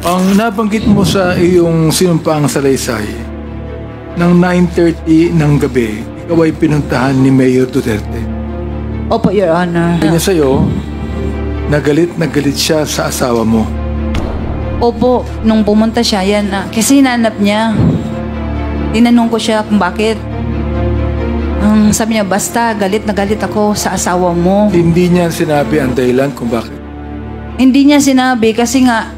Ang nabanggit mo sa iyong sinumpaang salaysay, ng 9:30 ng gabi, ikaw ay pinuntahan ni Mayor Duterte. Opo, Your Honor. Kanya sa'yo, na galit siya sa asawa mo. Opo, nung pumunta siya, yan, kasi hinanap niya. Tinanong ko siya kung bakit. Sabi niya, basta galit na galit ako sa asawa mo. Hindi niya sinabi ang dahilan kung bakit. Hindi niya sinabi kasi nga,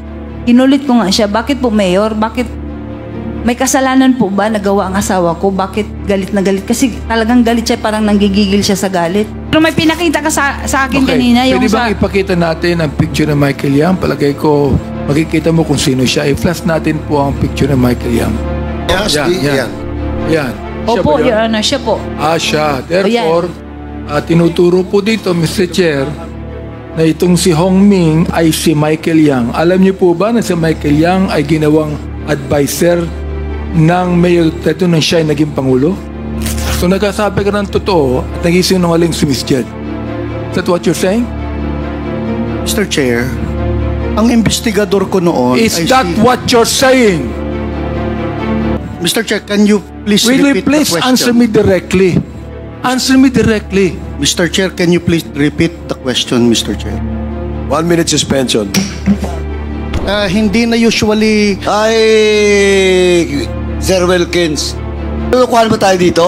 inulit ko nga siya, bakit po Mayor? Bakit may kasalanan po ba nagawa ang asawa ko? Bakit galit na galit? Kasi talagang galit siya, parang nanggigigil siya sa galit. Pero may pinakita ka sa akin kanina. Yung pwede bang ipakita natin ang picture ng Michael Yam? Palagay ko, makikita mo kung sino siya. I-flash natin po ang picture ng Michael Yam. Yan. Opo, Your Honor, siya po. Siya. Therefore, tinuturo po dito, Mr. Chair, na itong si Hong Ming ay si Michael Yang. Alam niyo po ba na si Michael Yang ay ginawang advisor ng Mayor Duterte nang siya ay naging Pangulo? So nagkasabi ka ng totoo at nag-isinungaling si Miss Jed. Is that what you're saying? Mr. Chair, ang investigador ko noon Is that what you're saying? Mr. Chair, can you please Will you repeat please the question? answer me directly? Answer me directly. Mr. Chair, can you please repeat the question, Mr. Chair? 1 minute suspension. Hindi na usually... Ay, Sir Wilkins. Lulukuhan ba tayo dito?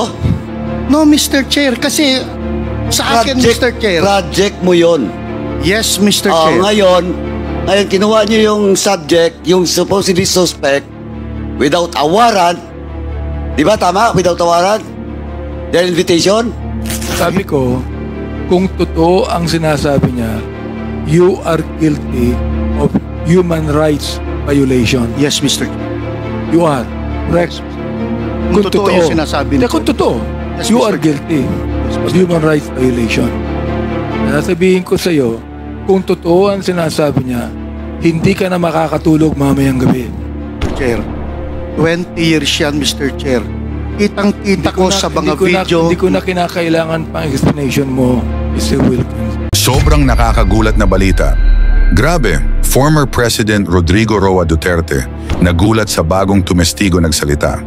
No, Mr. Chair, kasi sa akin, Mr. Chair. Project mo yon. Yes, Mr. Chair. Ngayon, kinuha niyo yung subject, yung supposedly suspect, without a warrant. Di ba tama? Without a warrant? Their invitation? Sabi ko, kung totoo ang sinasabi niya, you are guilty of human rights violation. Yes, Mr. Chair. You are. Correct. Kung totoo yung sinasabi niyo. Kung totoo, Yes, you Mr. are guilty of human rights violation. Nasabihin ko sa iyo, kung totoo ang sinasabi niya, hindi ka na makakatulog mamayang gabi. Chair, 20 years yan, Mr. Chair. Kitang-kita ko sa mga video. Hindi ko na kinakailangan pang explanation mo, Mr. Wilkins. Sobrang nakakagulat na balita. Grabe, former President Rodrigo Roa Duterte nagulat sa bagong tumestigo nagsalita.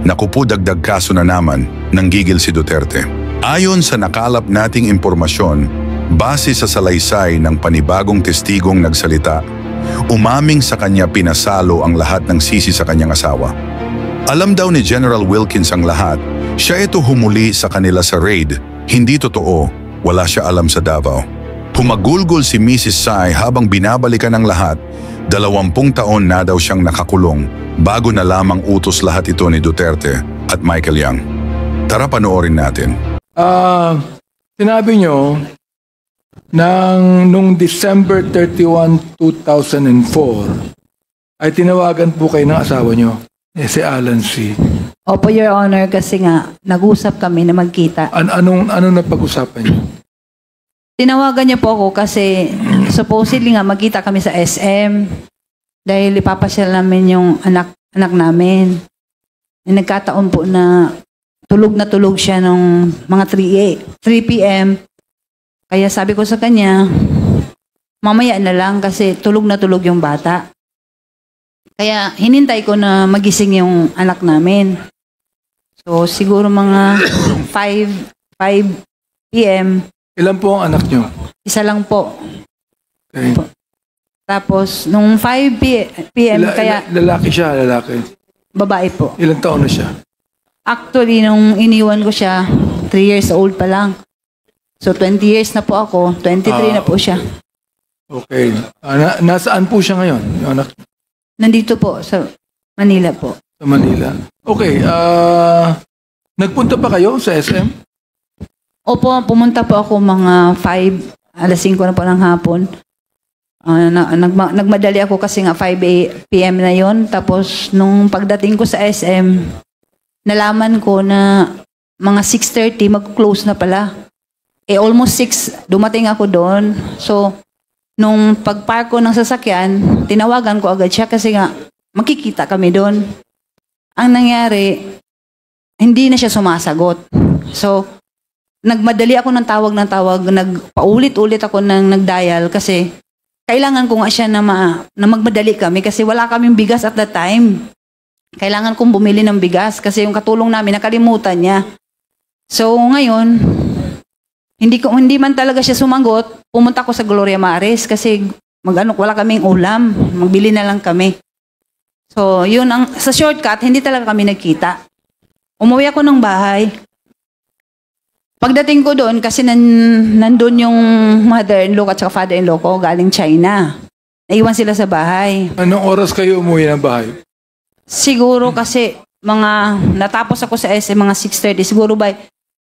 Naku po, dagdag kaso na naman, nanggigil si Duterte. Ayon sa nakalap nating impormasyon, base sa salaysay ng panibagong testigong nagsalita, umaming sa kanya pinasalo ang lahat ng sisi sa kanyang asawa. Alam daw ni General Wilkins ang lahat, siya ito humuli sa kanila sa raid. Hindi totoo, wala siya alam sa Davao. Humagulgol si Mrs. Sai habang binabalikan ang lahat, 20 taon na daw siyang nakakulong bago na lamang utos lahat ito ni Duterte at Michael Yang. Tara panoorin natin. Sinabi nyo, nung December 31, 2004, ay tinawagan po kayo ng asawa nyo. Si Alan C. Opo, Your Honor, kasi nga, nag-usap kami na magkita. Anong napag-usapan niyo? Tinawagan niya po ako kasi supposedly nga magkita kami sa SM dahil ipapasyal namin yung anak namin. Nagkataon po na tulog siya nung mga 3 p.m. Kaya sabi ko sa kanya, mamaya na lang kasi tulog yung bata. Kaya hinintay ko na magising yung anak namin. So siguro mga 5 p.m. Ilan po ang anak nyo? Isa lang po. Okay. Tapos nung 5 p.m. kaya lalaki siya, lalaki? Babae po. Ilang taon na siya? Actually, nung iniwan ko siya, 3 years old pa lang. So 20 years na po ako, 23 na po siya. Okay. Nasaan po siya ngayon, yung anak? Nandito po, sa Manila po. Sa Manila. Okay. Nagpunta pa kayo sa SM? Opo, pumunta po ako mga alas 5 na po ng hapon. Nagmadali ako kasi nga 5 p.m. na yon. Tapos nung pagdating ko sa SM, nalaman ko na mga 6:30 mag-close na pala. Almost 6, dumating ako doon. So, nung pagpark ko ng sasakyan, tinawagan ko agad siya kasi nga makikita kami doon. Ang nangyari, hindi na siya sumasagot. So, nagmadali ako ng tawag, nagpaulit-ulit ako ng nag-dial kasi kailangan ko nga siya na magmadali kami kasi wala kaming bigas at that time. Kailangan kong bumili ng bigas kasi yung katulong namin nakalimutan niya. So ngayon, hindi man talaga siya sumagot, pumunta ko sa Gloria Maris kasi wala kaming ulam, magbili na lang kami. So yun sa shortcut, hindi talaga kami nagkita. Umuwi ako ng bahay. Pagdating ko doon, kasi nandun yung mother-in-law at saka father-in-law ko galing China. Naiwan sila sa bahay. Anong oras kayo umuwi ng bahay? Siguro kasi natapos ako sa SM mga 6:30. Siguro by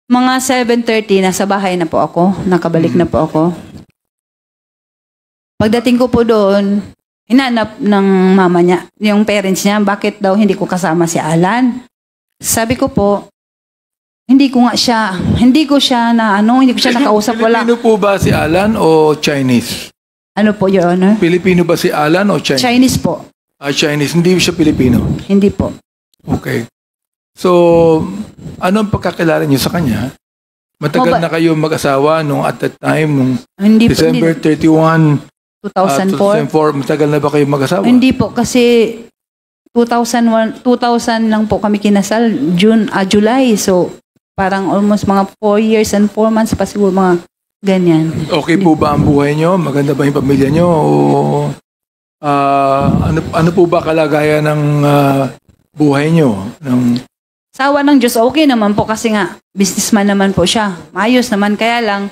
mga 7:30 nasa bahay na po ako. Nakabalik na po ako. Pagdating ko po doon, hinanap ng mama niya, yung parents niya, bakit daw hindi ko kasama si Alan. Sabi ko po, hindi ko siya nakausap, wala. Pilipino po ba si Alan o Chinese? Ano po, Your Honor? Pilipino ba si Alan o Chinese? Chinese po. Chinese, hindi siya Pilipino. Hindi po. Okay. So, anong pagkakilala niyo sa kanya? Matagal na kayo mag-asawa nung at that time, nung December 31, 2004. 2004, matagal na ba kayo mag-asawa? Hindi po, kasi 2000 lang po kami kinasal, July. So, parang almost mga 4 years and 4 months pa siguro, mga ganyan. Okay po ba ang buhay niyo? Maganda ba yung pamilya niyo? O ano po ba kalagayan ng buhay niyo? Sawa ng Diyos, okay naman po kasi nga, businessman naman po siya. Maayos naman, kaya lang,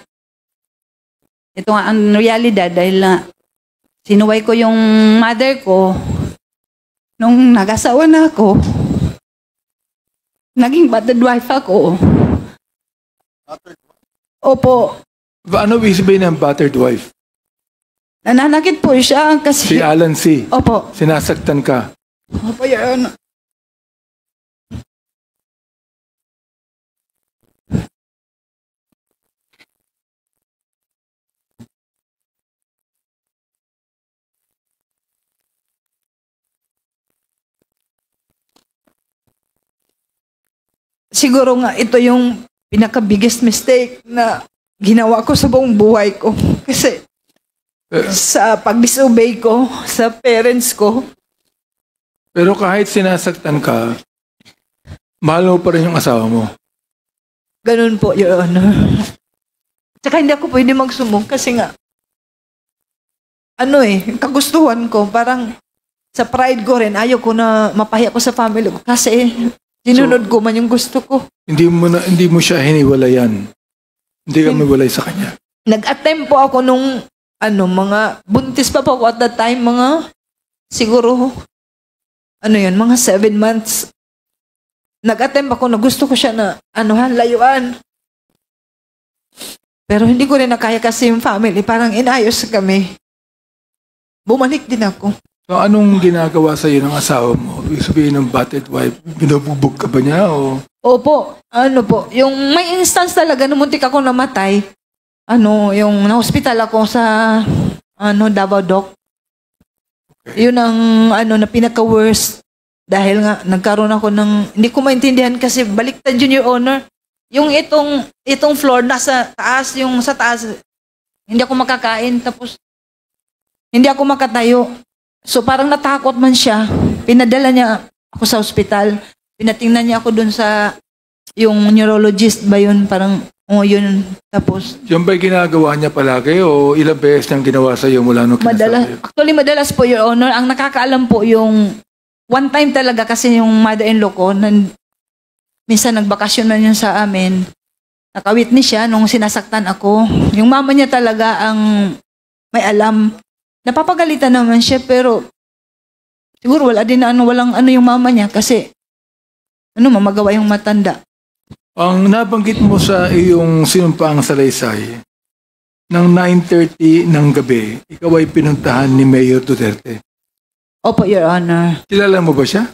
ito nga ang realidad dahil sinuway ko yung mother ko, nung nag-asawa na ako, naging battered wife ako. Opo. Ano ibig sabihin ng battered wife? Nananakit po siya kasi... Si Alan C. Opo. Sinasaktan ka. Opo, Your Honor. Siguro nga ito yung pinaka-biggest mistake na ginawa ko sa buong buhay ko. Kasi sa pag-disobey ko, sa parents ko. Pero kahit sinasaktan ka, mahal mo pa rin yung asawa mo. Ganun po, Your Honor. Tsaka hindi ako pwede magsumbong kasi nga, kagustuhan ko, parang sa pride ko rin, ayaw ko na mapahiya ko sa family ko kasi sinunod ko man yung gusto ko. Hindi mo siya hiniwalayan. Hindi ka miwalay sa kanya. Nag-attempt po ako nung mga buntis pa po ako at that time, mga siguro mga 7 months. Nag-attempt ako na gusto ko siya na layuan. Pero hindi ko rin nakaya kasi yung family, parang inayos kami. Bumalik din ako. So, anong ginagawa sa iyo ng asawa mo? Ibig sabihin ng battered wife, binubugbog ka ba niya o? Opo, yung may instance talaga na muntik ako namatay. Yung na-hospital ako sa Davao Doc. Okay. Yun ang na pinaka-worst dahil nga nagkaroon ako ng hindi ko maintindihan kasi baliktad yun, Your Honor. Yung itong floor nasa taas, yung sa taas hindi ako makakain tapos hindi ako makatayo. So parang natakot man siya. Pinadala niya ako sa ospital. Pinatingnan niya ako dun sa yung neurologist ba yun? Parang yun. Tapos yung ba'y ginagawa niya palagi o ilang beses niyang ginawa sa iyo mula nung kinasal? Actually, madalas po, Your Honor. Ang nakakaalam po yung one time talaga kasi yung mother-in-law ko, minsan nagbakasyon na yun sa amin. Nakawitness siya nung sinasaktan ako. Yung mama niya talaga ang may alam. Napapagalitan naman siya pero siguro walang yung mama niya kasi mamagawa yung matanda. Ang nabanggit mo sa iyong sinumpaang salaysay, ng 9:30 ng gabi, ikaw ay pinuntahan ni Mayor Duterte. Opo, Your Honor. Kilala mo ba siya?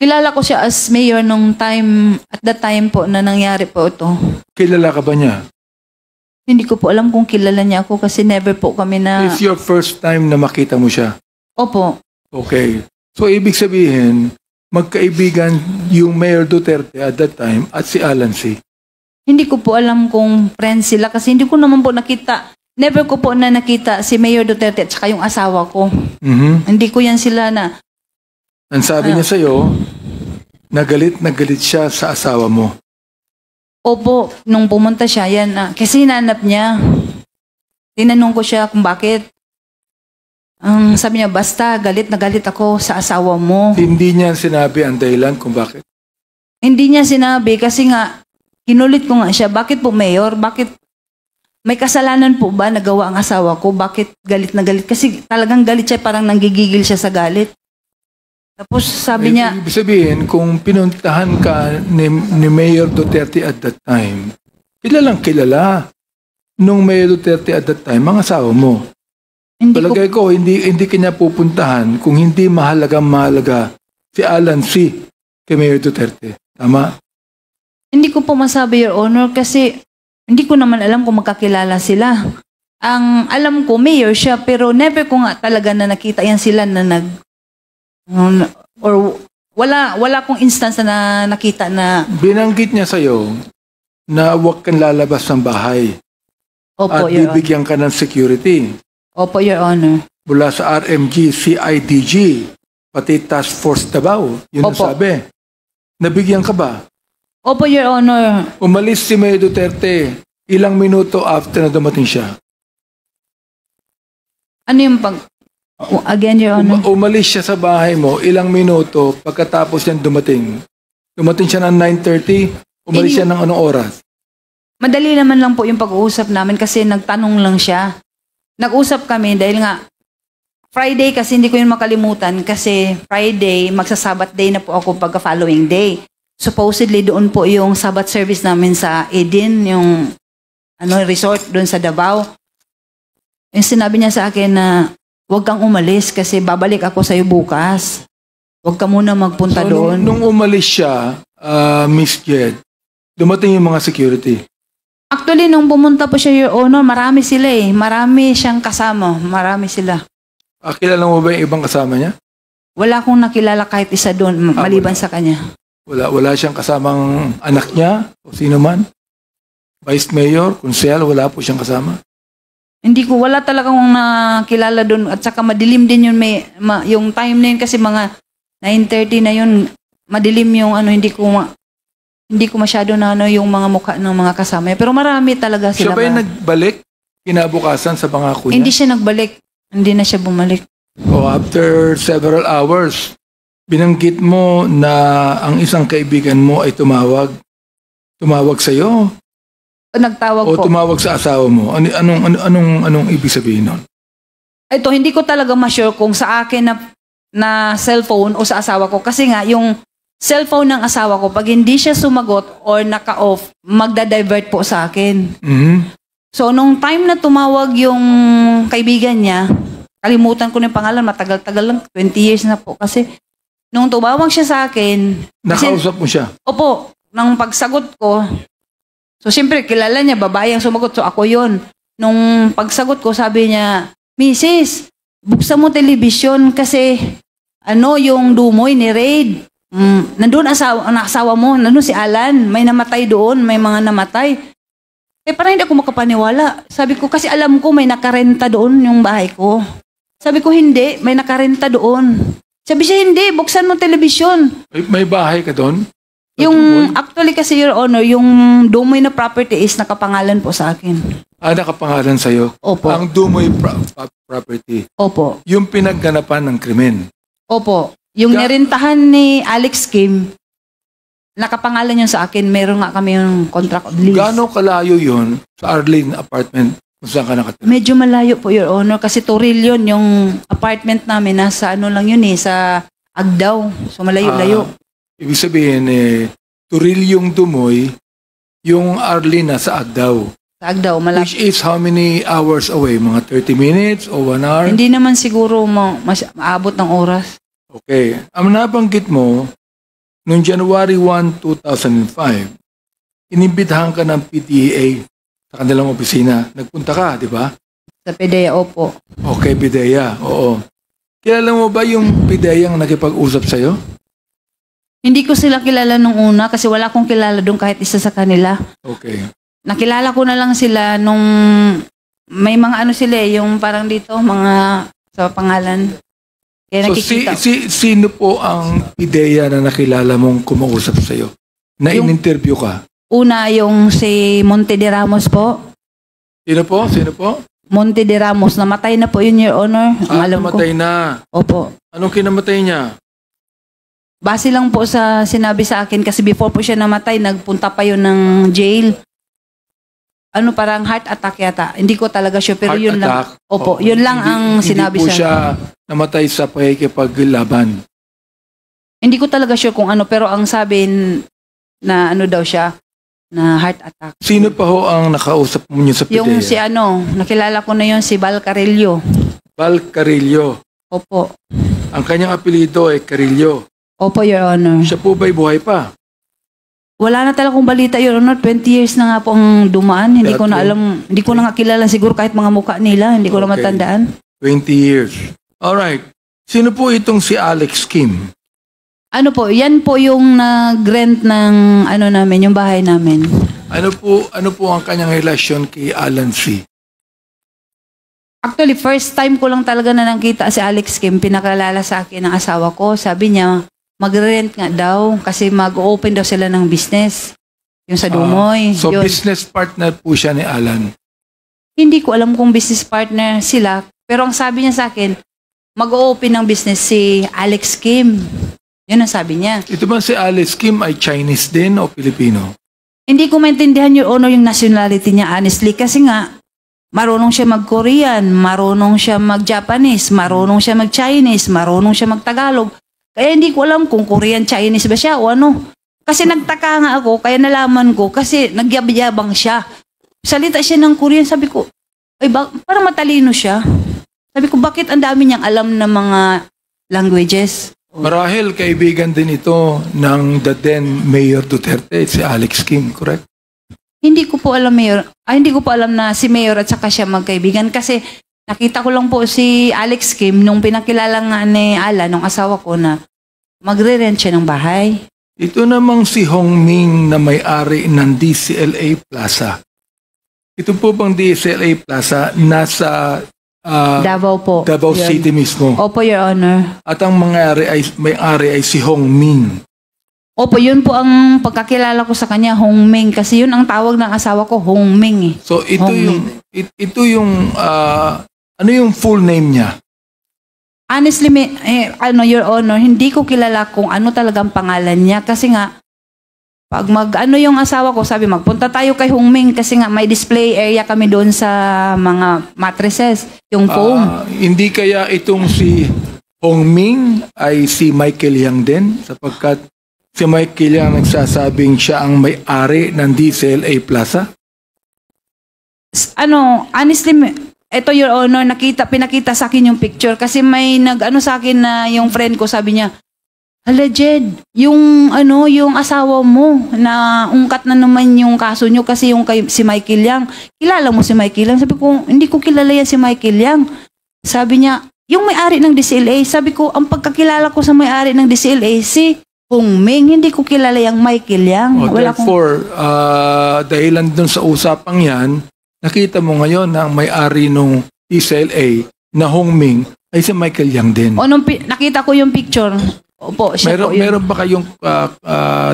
Kilala ko siya as mayor nung time, at that time po na nangyari po ito. Kilala ka ba niya? Hindi ko po alam kung kilala niya ako kasi never po kami na... It's your first time na makita mo siya? Opo. Okay. So, ibig sabihin, magkaibigan yung Mayor Duterte at that time at si Alan C. Hindi ko po alam kung friends sila kasi hindi ko naman po nakita never ko po na nakita si Mayor Duterte at saka yung asawa ko. Mhm. Hindi ko yan sila na, Ang sabi niya sa'yo, na galit siya sa asawa mo. opo, nung pumunta siya, yan na. Kasi hinanap niya. Tinanong ko siya kung bakit. Ang sabi niya, basta galit na galit ako sa asawa mo. Hindi niya sinabi ang dahilan kung bakit. Hindi niya sinabi kasi nga, kinulit ko nga siya, bakit po Mayor? Bakit may kasalanan po ba nagawa ang asawa ko? Bakit galit na galit? Kasi talagang galit siya, parang nanggigigil siya sa galit. Tapos sabi niya, Ibig sabihin, kung pinuntahan ka ni Mayor Duterte at that time, kilalang kilala nung Mayor Duterte at that time, ang asawa mo. hindi ko, Palagay ko, hindi kanya pupuntahan kung hindi mahalaga si Alan C. kay Mayor Duterte. Tama? hindi ko po masabi, Your Honor, kasi hindi ko naman alam kung magkakilala sila. Ang alam ko, Mayor siya, pero never ko nga talaga na nakita yan sila na or wala kong instance na nakita na, Binanggit niya sa'yo na huwag kang lalabas ng bahay opo, at Your Honor. bibigyan ka ng security Opo, Your Honor. mula sa RMG, CIDG, pati Task Force Davao. Yun ang Opo. sabi. Nabigyan ka ba? Opo, Your Honor. Umalis si Mayor Duterte ilang minuto after na dumating siya. Ano yung again, Your Honor? Umalis siya sa bahay mo ilang minuto pagkatapos niyan dumating. Dumating siya ng 9:30, umalis siya ng anong oras? Madali naman lang po yung pag-uusap namin kasi nagtanong lang siya. Nag-usap kami dahil nga Friday kasi hindi ko yun makalimutan kasi Friday, magsasabat day na po ako pagka following day. Supposedly doon po yung Sabbath service namin sa Eden, yung resort doon sa Davao. Yung sinabi niya sa akin na huwag kang umalis kasi babalik ako sa'yo bukas. Huwag ka muna magpunta So, doon. nung umalis siya, Miss Jed, dumating yung mga security. Actually, nung pumunta po siya, Your Honor, marami sila eh. Marami siyang kasama. Marami sila. Kilala mo ba yung ibang kasama niya? Wala akong nakilala kahit isa doon, maliban wala. sa kanya. Wala siyang kasamang anak niya o sino man? Vice Mayor, Kunsel, wala po siyang kasama? Hindi ko, wala talagang nakilala doon. At saka madilim din yun. Yung time na yun kasi mga 9:30 na yun. Madilim yung hindi ko masyado na yung mga mukha ng mga kasama. Pero marami talaga Siya sila. ba yung nagbalik kinabukasan sa pangako niya? Hindi siya nagbalik. Hindi na siya bumalik. O after several hours, binanggit mo na ang isang kaibigan mo ay tumawag sa iyo Nagtawag o po. tumawag sa asawa mo. Anong ibig sabihin nun? Ito, hindi ko talaga ma-sure kung sa akin na cellphone o sa asawa ko. Kasi nga, yung cellphone ng asawa ko, pag hindi siya sumagot or naka-off, magda-divert po sa akin. Mhm. So, nung time na tumawag yung kaibigan niya, kalimutan ko na yung pangalan, matagal-tagal lang, 20 years na po. Kasi, nung tumawag siya sa akin, Nakausap mo siya? opo, nang pagsagot ko, so, siyempre, kilala niya, babae ang sumagot, so ako yon. Nung pagsagot ko, sabi niya, Mrs., buksan mo television kasi, yung dumoy ni Raid. Nandun ang asawa mo, nandun si Alan, may namatay doon, may mga namatay. Parang hindi ako makapaniwala. Sabi ko, kasi alam ko may nakarenta doon yung bahay ko. Sabi ko, hindi, may nakarenta doon. Sabi siya, hindi, buksan mo television. May bahay ka doon? Actually kasi, Your Honor, yung Dumoy na property is nakapangalan po sa akin. Nakapangalan sa'yo? Opo. Ang Dumoy property? Opo. Yung pinagganapan ng krimen? Opo. Yung nirentahan ni Alex Kim, nakapangalan yun sa akin. Meron nga kami yung contract of lease. Gaano kalayo yun sa Arlene apartment kung saan ka nakatira? Medyo malayo po, Your Honor, kasi Toril yun, yung apartment namin, nasa sa Agdao. So malayo-layo. Ibig sabihin, Turil yung Dumoy, yung Arlene nasa Agdao. Sa Agdao, Which is how many hours away? Mga 30 minutes o 1 hour? Hindi naman siguro maabot ng oras. Okay. Ang nabanggit mo, noong January 1, 2005, inimbitahan ka ng PDEA sa kanilang opisina. Nagpunta ka, di ba? Sa PDEA, opo. Okay, PDEA. Oo. Kilala mo ba yung PDEA ang nakipag-usap sa'yo? Hindi ko sila kilala nung una kasi wala akong kilala doon kahit isa sa kanila. Okay. Nakilala ko na lang sila nung may mga ano sila yung parang dito, mga sa pangalan. Kaya So nakikita. sino po ang PIDEA na nakilala mong kumausap sa'yo? Na Yung- in-interview ka? Una yung si Monte de Ramos po. Sino po? Sino po? Monte de Ramos, namatay na po yun, Your Honor. Ang alam ko. namatay na. Opo. Anong kinamatay niya? Base lang po sa sinabi sa akin kasi before po siya namatay, nagpunta pa yun ng jail. Ano parang heart attack yata. Hindi ko talaga sure pero Heart yun attack? lang. Opo, Oo. yun lang ang sinabi Hindi po sa siya namatay sa pakikipaglaban. Hindi ko talaga sure kung ano pero ang sabi na ano daw siya na heart attack. Sino pa ho ang nakausap mo niyo sa PIDEA? Yung si ano, nakilala ko na yun si Val Carillo. Val Carillo. Opo. Ang kanyang apelido ay Carillo. Opo, Your Honor. Siya po ba'y buhay pa? Wala na talagang balita, Your Honor. 20 years na nga po ang dumaan. Hindi ko na Dati. alam, hindi ko na nga kilala siguro kahit mga mukha nila. Hindi ko na Okay. matandaan. 20 years. Alright. Sino po itong si Alex Kim? Ano po, yan po yung nag-rent ng ano namin, yung bahay namin. Ano po ang kanyang relasyon kay Alan C? Actually, first time ko lang talaga na nakita si Alex Kim. Pinakalala sa akin ng asawa ko. Sabi niya, mag-rent nga daw kasi mag-open daw sila ng business. Yung sa Dumoy. So Yun. business partner po siya ni Alan. Hindi ko alam kung business partner sila. Pero ang sabi niya sa akin, mag-open ng business si Alex Kim. Yun ang sabi niya. Ito ba si Alex Kim ay Chinese din o Filipino? Hindi ko maintindihan, Your Honor, yung nationality niya honestly. Kasi nga, marunong siya mag-Korean, marunong siya mag-Japanese, marunong siya mag-Chinese, marunong siya mag-Tagalog. Kaya hindi ko alam kung Korean, Chinese ba siya o ano. Kasi nagtaka nga ako, kaya nalaman ko, kasi nagyabang siya. Salita siya ng Korean, sabi ko, ay parang matalino siya. Sabi ko, bakit ang dami niyang alam na mga languages? Marahil kaibigan din ito ng the then Mayor Duterte, si Alex Kim, correct? Hindi ko po alam, Mayor. Hindi ko po alam na si Mayor at saka siya magkaibigan kasi nakita ko lang po si Alex Kim nung pinakilala nga ni Alan, nung asawa ko na magre-rent siya ng bahay. Ito namang si Hong Ming na may-ari ng DCLA Plaza. Ito po bang DCLA Plaza nasa Davao po. Davao Yun. City mismo? Opo, Your Honor. At ang may-ari ay si Hong Ming. Opo, yun po ang pagkakilala ko sa kanya, Hong Ming. Kasi yun ang tawag ng asawa ko, Hong Ming. Eh. So ito Hong yung ito yung ano yung full name niya? Honestly, Your Honor, hindi ko kilala kung ano talagang pangalan niya. Kasi nga, pag yung asawa ko, sabi magpunta tayo kay Hong Ming kasi nga may display area kami doon sa mga mattresses, yung foam. Hindi kaya itong si Hong Ming ay si Michael Yang din sapagkat si Michael Yang nagsasabing siya ang may-ari ng DCLA Plaza? Honestly, ito, Your Honor, pinakita sa akin yung picture kasi may sa akin na yung friend ko, sabi niya, hala, Jed, yung asawa mo na ungkat na naman yung kaso nyo kasi si Michael Yang. Kilala mo si Michael Yang? Sabi ko, hindi ko kilala yan si Michael Yang. Sabi niya, yung may-ari ng DCLA. Sabi ko, ang pagkakilala ko sa may-ari ng DCLA, si Hong Ming, hindi ko kilala yung Michael Yang. Therefore, dahilan dun sa usapang yan, nakita mo ngayon na ang may-ari ng DCLA na Hong Ming ay si Michael Yang din. Nung nakita ko yung picture, opo, siya po yun. Meron ba kayong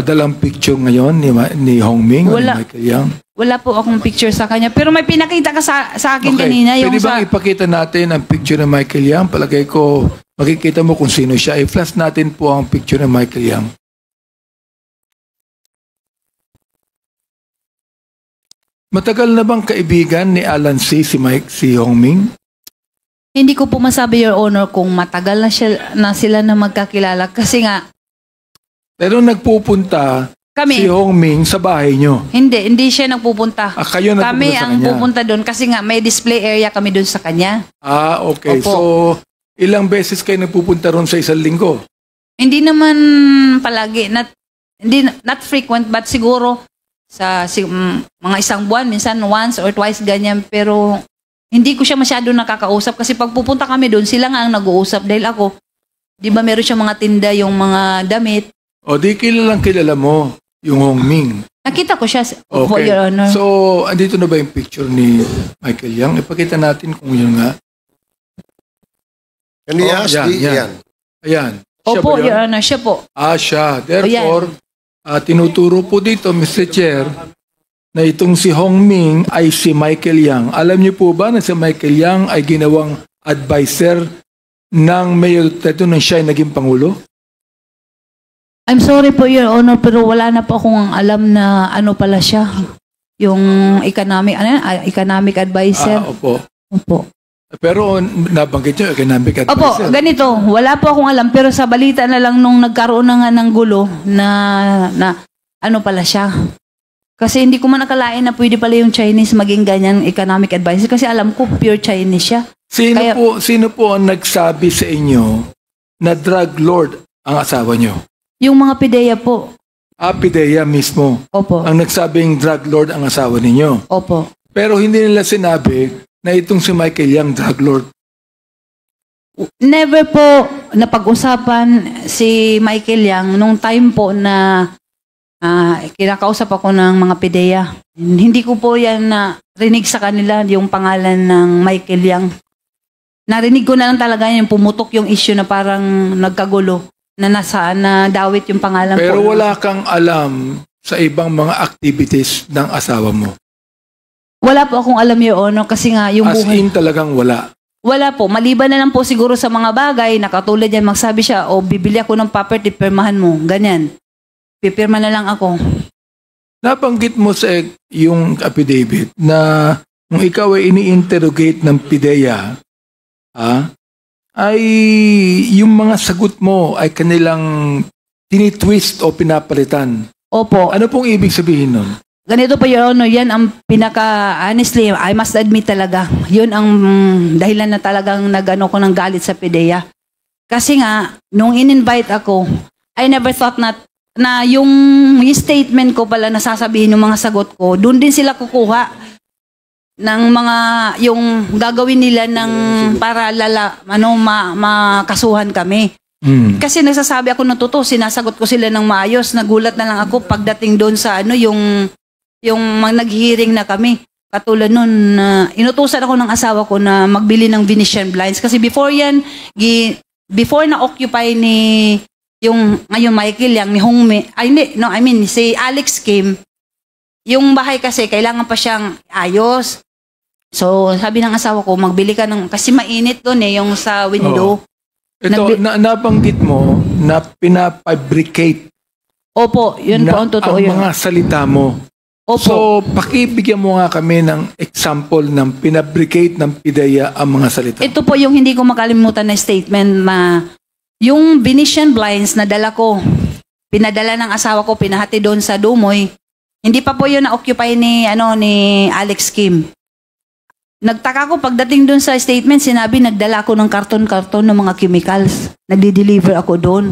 dalang picture ngayon ni Hong Ming o ni Wala. Michael Yang? Wala po akong picture sa kanya. Pero may pinakita ka sa akin kanina. Yung Pwede bang ipakita natin ang picture ng Michael Yang? Palagay ko, makikita mo kung sino siya. I-flash natin po ang picture ng Michael Yang. Matagal na bang kaibigan ni Alan C. si Hong Ming? Hindi ko po masabi, Your Honor, kung matagal na sila na magkakilala. Kasi nga, Pero nagpupunta kami, si Hong Ming sa bahay nyo. hindi siya nagpupunta. Kayo nagpupunta Kami sa ang kanya? pupunta doon kasi nga may display area kami doon sa kanya. Okay. Opo. So, ilang beses kayo nagpupunta ron sa isang linggo? Hindi naman palagi, not frequent, but siguro sa mga isang buwan, minsan once or twice ganyan. Pero hindi ko siya masyado nakakausap kasi pag pupunta kami doon, sila nga ang nag-uusap. Dahil ako, di ba meron siya mga tinda, yung mga damit. O di kilala mo yung Hong Ming. Nakita ko siya po, Okay. Your Honor. So, andito na ba yung picture ni Michael Yang? Ipakita natin kung yun nga. Can we ask yan, the, yan. yan. Ayan. Siya Opo, ba yun? Your Honor, siya po. Siya. Therefore, tinuturo po dito, Mr. Chair, na itong si Hong Ming ay si Michael Yang. Alam niyo po ba na si Michael Yang ay ginawang advisor ng Mayor Duterte nung siya ay naging Pangulo? I'm sorry po, Your Honor, pero wala na po akong alam na ano pala siya. Yung economic advisor. Opo. Opo. Pero nabanggit niyo, economic advisor. Opo, ganito. Wala po akong alam, pero sa balita na lang nung nagkaroon na nga ng gulo na ano pala siya. Kasi hindi ko man nakalain na pwede pala yung Chinese maging ganyang economic advisor kasi alam ko pure Chinese siya. Sino po ang nagsabi sa inyo na drug lord ang asawa niyo? Yung mga pideya po. Pidea mismo. Opo. Ang nagsabing drug lord ang asawa ninyo. Opo. Pero hindi nila sinabi na itong si Michael Yang drug lord. Never po napag-usapan si Michael Yang nung time po na kinakausap ako ng mga pideya. Hindi ko po yan na rinig sa kanila yung pangalan ng Michael Yang. Narinig ko na lang talaga yung pumutok yung issue na parang nagkagulo na dawit yung pangalan po. Pero wala kang alam sa ibang mga activities ng asawa mo. Wala po akong alam, Your Honor, kasi nga yung As buhay. in talagang wala. Wala po. Maliban na lang po siguro sa mga bagay na katulad yan, magsabi siya, bibili ako ng property, pirmahan mo. Ganyan. Pipirma na lang ako. Nabanggit mo sa yung affidavit na kung ikaw ay ini-interrogate ng PIDEA, ay yung mga sagot mo ay kanilang tinitwist o pinapalitan. Opo. Ano pong ibig sabihin nun? Ganito po, Your Honor, yan ang honestly, I must admit talaga, yun ang dahilan na talagang nag-ano ko ng galit sa PIDEA. Kasi nga, nung in-invite ako, I never thought na yung statement ko pala na sasabihin ng mga sagot ko, doon din sila kukuha ng mga, yung gagawin nila ng para makasuhan kami. Kasi nagsasabi ako ng totoo, sinasagot ko sila ng maayos, nagulat na lang ako pagdating doon sa yung nag-hearing na kami. Katulad nun, inutusan ako ng asawa ko na magbili ng Venetian blinds. Kasi before yan, before na-occupy ni yung ngayon Michael Yang, ni Hongme, si Alex Kim, yung bahay kasi kailangan pa siyang ayos. So, sabi ng asawa ko, magbili ka kasi mainit doon yung sa window. Ito, nabanggit mo na pinafabricate Opo, yun po ang totoo ang yun. mga salita mo. Opo. So, pakibigyan mo nga kami ng example ng pinabricate ng PIDEA ang mga salita. Ito po yung hindi ko makalimutan na statement na yung Venetian blinds na dala ko, pinadala ng asawa ko, pinahati doon sa Dumoy, hindi pa po yun na-occupy ni Alex Kim. Nagtaka ko pagdating doon sa statement, sinabi nagdala ako ng karton-karton ng mga chemicals. Nagdi-deliver ako doon.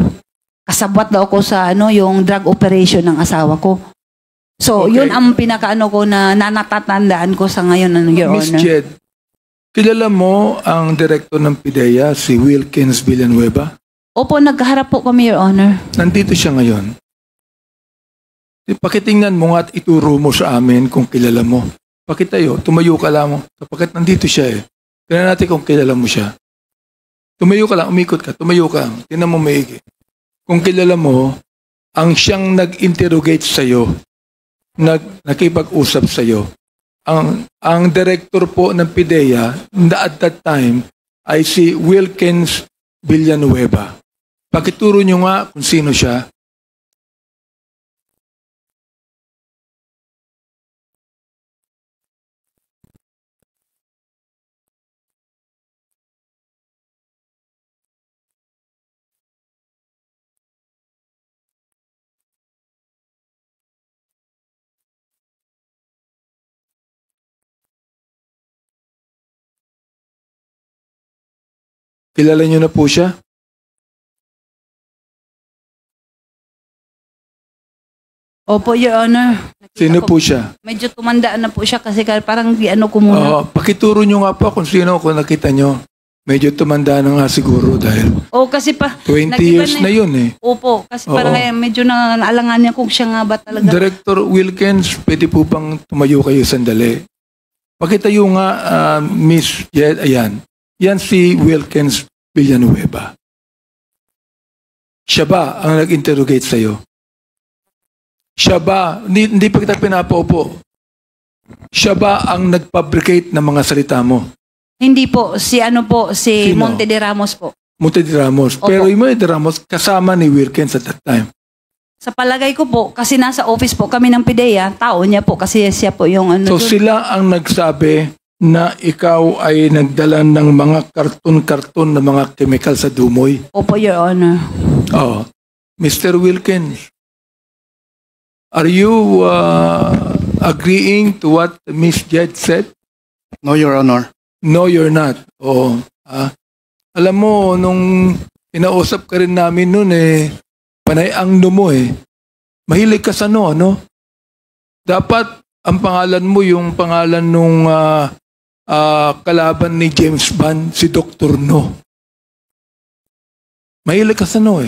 Kasabwat daw ako sa yung drug operation ng asawa ko. So, Okay. yun ang pinakaano ko na natatandaan ko sa ngayon, Your Miss Honor. Jed, kilala mo ang direktor ng PIDEA, si Wilkins Villanueva? Opo, nagkaharap po kami, Your Honor. Nandito siya ngayon. Pakitingnan mo nga at ituro mo sa amin kung kilala mo. Pakitayo, tumayo ka lang. Sapagkat nandito siya eh. Tingnan natin kung kilala mo siya. Tumayo ka lang, umikot ka, tumayo ka. Tingnan mo maigi. Kung kilala mo, ang siyang nag-interrogate sa'yo, nakipag-usap sa'yo, ang director po ng PIDEA at that time ay si Wilkins Villanueva. Pakituro nyo nga kung sino siya. Kilala nyo na po siya? Opo, Your Honor. Sino po siya? Medyo tumandaan na po siya kasi parang ko muna. Pakituro nyo nga po kung sino kung nakita nyo. Medyo tumanda na nga siguro dahil O kasi pa 20 nag-iba years na yun eh. Opo, kasi Oo. parang medyo naalangan niya kung siya nga ba talaga. Director Wilkins, pwede po bang tumayo kayo sandali? Pakitayo nga, Miss Jed, ayan. Yan si Wilkins Villanueva. Siya ba ang nag-interrogate sa'yo? Siya ba, hindi pa kita pinapaupo, siya ba ang nag-fabricate ng mga salita mo? Hindi po, si Sino? Monte de Ramos po. Monte de Ramos. Opo. Pero yung Monte de Ramos, kasama ni Wilkins at that time. Sa palagay ko po, kasi nasa office po kami ng PIDEA, tao niya po kasi siya po yung So dun. sila ang nagsabi na ikaw ay nagdala ng mga karton-karton na mga chemical sa Dumoy. Opo, Your Honor. Oh, Mr. Wilkins, are you agreeing to what Miss Jed said? No, Your Honor. No, you're not. Oh, alam mo, nung inausap ka rin namin noon panay ang mo mahilig ka sa no? Dapat ang pangalan mo yung pangalan nung kalaban ni James Bond, si Dr. No. Mahilig ka sa no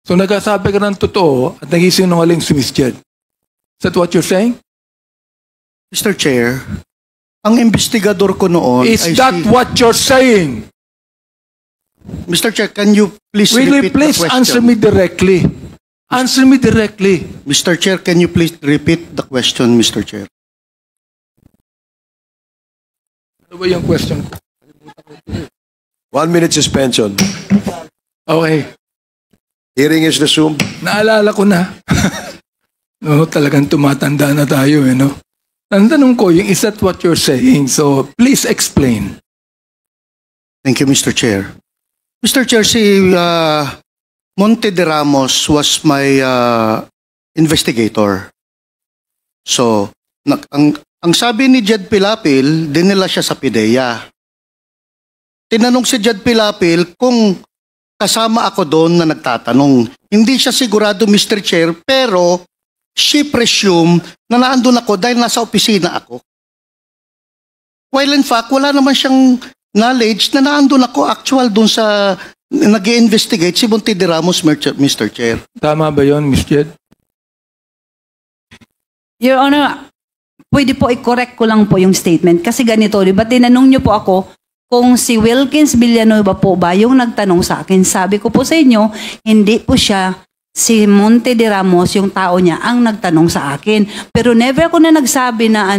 So nagsasabi ka ng totoo at nagisinungaling si Miss Jed. Is that what you're saying? Mr. Chair, ang investigador ko noon Is ay that what you're saying? Mr. Chair, can you please Will you repeat please the question? answer me directly? Answer me directly. Mr. Chair, can you please repeat the question, Mr. Chair? Ano ba yung question ko? 1 minute suspension. Okay. Hearing is resumed. Naalala ko na. No, talagang tumatanda na tayo no? Ang tanong ko, is that what you're saying? So, please explain. Thank you, Mr. Chair. Mr. Chair, si Monte de Ramos was my investigator. So, ang sabi ni Jed Pilapil, dinala siya sa PIDEA. Tinanong si Jed Pilapil kung kasama ako doon na nagtatanong. Hindi siya sigurado, Mr. Chair, pero she presume na naandun ako dahil nasa opisina ako. While in fact, wala naman siyang knowledge na naandun ako actual doon sa nag-i-investigate si Monte de Ramos, Mr. Chair. Tama ba yon, Miss Jed? Your Honor, pwede po i-correct ko lang po yung statement. Kasi ganito, di ba tinanong niyo po ako kung si Wilkins Villanueva po ba yung nagtanong sa akin. Sabi ko po sa inyo, hindi po siya si Monte de Ramos, yung tao niya, ang nagtanong sa akin. Pero never ako na nagsabi na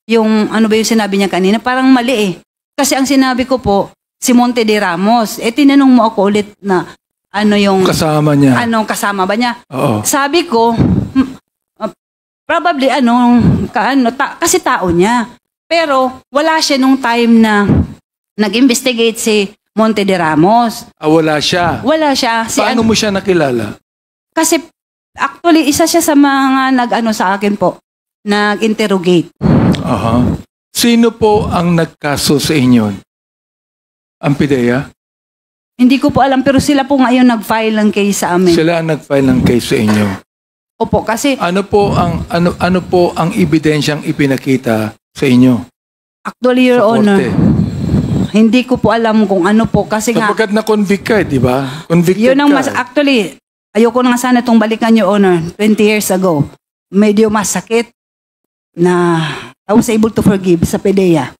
yung ano ba yung sinabi niya kanina, parang mali Kasi ang sinabi ko po, si Monte de Ramos. Tinanong mo ako ulit na ano yung... Kasama niya. Anong kasama ba niya? Oo. Sabi ko, probably kasi tao niya. Pero wala siya nung time na nag-investigate si Monte de Ramos. Wala siya. Wala siya. Paano mo siya nakilala? Kasi actually, isa siya sa mga sa akin po, nag-interrogate. Aha. Sino po ang nagkaso sa inyo? Ang PIDEA? Hindi ko po alam, pero sila po ngayon nag-file ng case sa amin. Sila ang nag-file ng case sa inyo. Opo, kasi Ano po ang ebidensyang ipinakita sa inyo? actually, Your Sa Honor, korte? hindi ko po alam kung ano po. Kasi nga, Sapagkat na-convict ka, di ba? Convicted yun ang ka. actually, ayoko na nga sana itong balikan, Your Honor, 20 years ago. Medyo masakit na I was able to forgive sa PIDEA.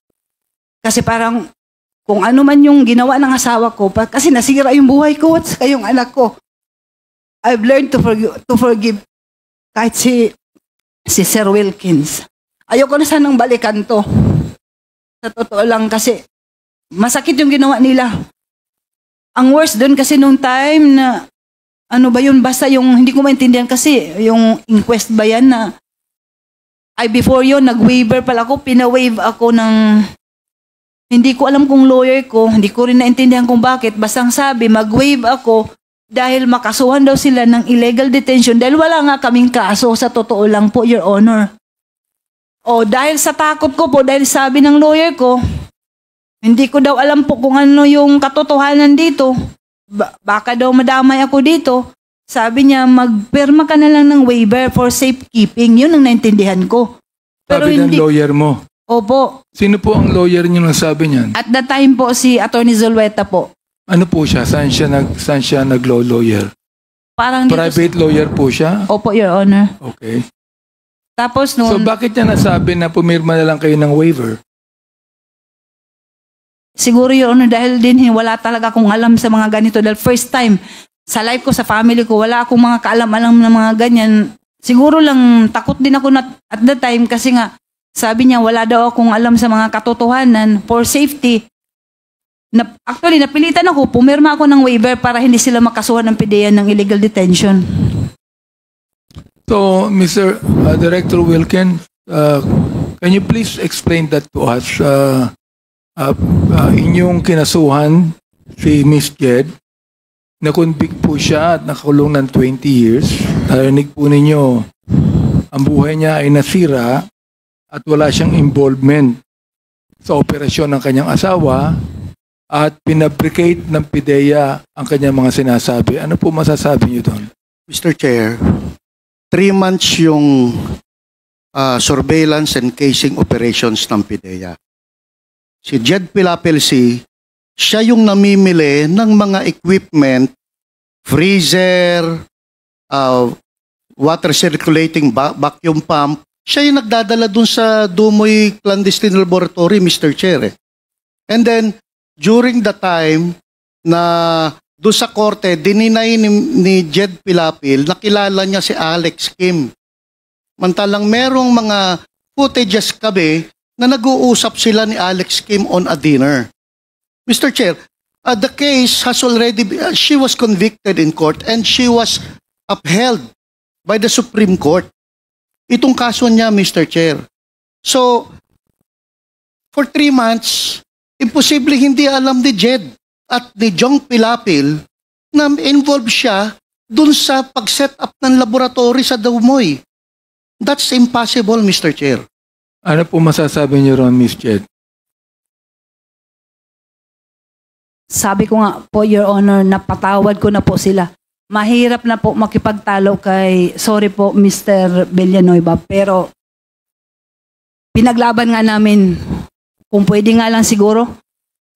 Kasi parang, kung ano man yung ginawa ng asawa ko, kasi nasira yung buhay ko at saka yung anak ko, I've learned to forgive kahit si Sir Wilkins. Ayoko na sanang balikan to. Sa totoo lang kasi, masakit yung ginawa nila. Ang worst doon kasi nung time na, ano ba yun, basta yung, hindi ko maintindihan kasi, yung inquest ba yan na, before yun, nag-waiver pala ako, pina-waive ako ng, hindi ko alam kung lawyer ko, hindi ko rin naintindihan kung bakit, basta ang sabi, mag-waive ako, dahil makasuhan daw sila ng illegal detention, dahil wala nga kaming kaso, sa totoo lang po, Your Honor. Dahil sa takot ko po, dahil sabi ng lawyer ko, hindi ko daw alam po kung ano yung katotohanan dito, baka daw madamay ako dito, sabi niya, magpirma ka na lang ng waiver for safekeeping. Yun ang naintindihan ko. Pero Sabi ng hindi, lawyer mo. Opo. Sino po ang lawyer niyo nang sabi niyan? At that time po si Attorney Zulueta po. Ano po siya? Saan siya nag-law lawyer? Parang dito Private lawyer po siya? Opo, Your Honor. Okay. Tapos So noon, bakit niya nasabi na pumirma na lang kayo ng waiver? siguro Your Honor, dahil din wala talaga akong alam sa mga ganito. Dahil first time, sa life ko, sa family ko, wala akong mga kaalam-alam na mga ganyan. Siguro lang, takot din ako at that time kasi nga, sabi niya, wala daw akong alam sa mga katotohanan for safety. Actually, napilitan ako, pumirma ako ng waiver para hindi sila makasuhan ng PDEA ng illegal detention. So, Mr. Director Wilken, can you please explain that to us? Inyong kinasuhan si Miss Jed, na-convict po siya at nakakulong ng 20 years. Narinig po ninyo, ang buhay niya ay nasira at wala siyang involvement sa operasyon ng kanyang asawa at pinabricate ng PDEA ang kanyang mga sinasabi. Ano po masasabi niyo doon? Mr. Chair, 3 months yung surveillance and casing operations ng PDEA. Si Jed Pilapilsi, siya yung namimili ng mga equipment, freezer, water circulating vacuum pump. Siya yung nagdadala dun sa Dumoy Clandestine Laboratory, Mr. Chair. And then, during the time na doon sa korte, dininay ni Jed Pilapil, nakilala niya si Alex Kim. Mantalang merong mga footages kami na nag-uusap sila ni Alex Kim on a dinner. Mr. Chair, the case has already, she was convicted in court and she was upheld by the Supreme Court. Itong kaso niya, Mr. Chair. So, for 3 months, imposible hindi alam ni Jed at ni Jong Pilapil na involved siya dun sa pag-set up ng laboratory sa Dumoy. That's impossible, Mr. Chair. Ano po masasabi niyo ron, Miss Jed? Sabi ko nga po, Your Honor, napatawad ko na po sila. Mahirap na po makipagtalo kay, sorry po, Mr. Villanueva, pero pinaglaban nga namin, kung pwede nga lang siguro,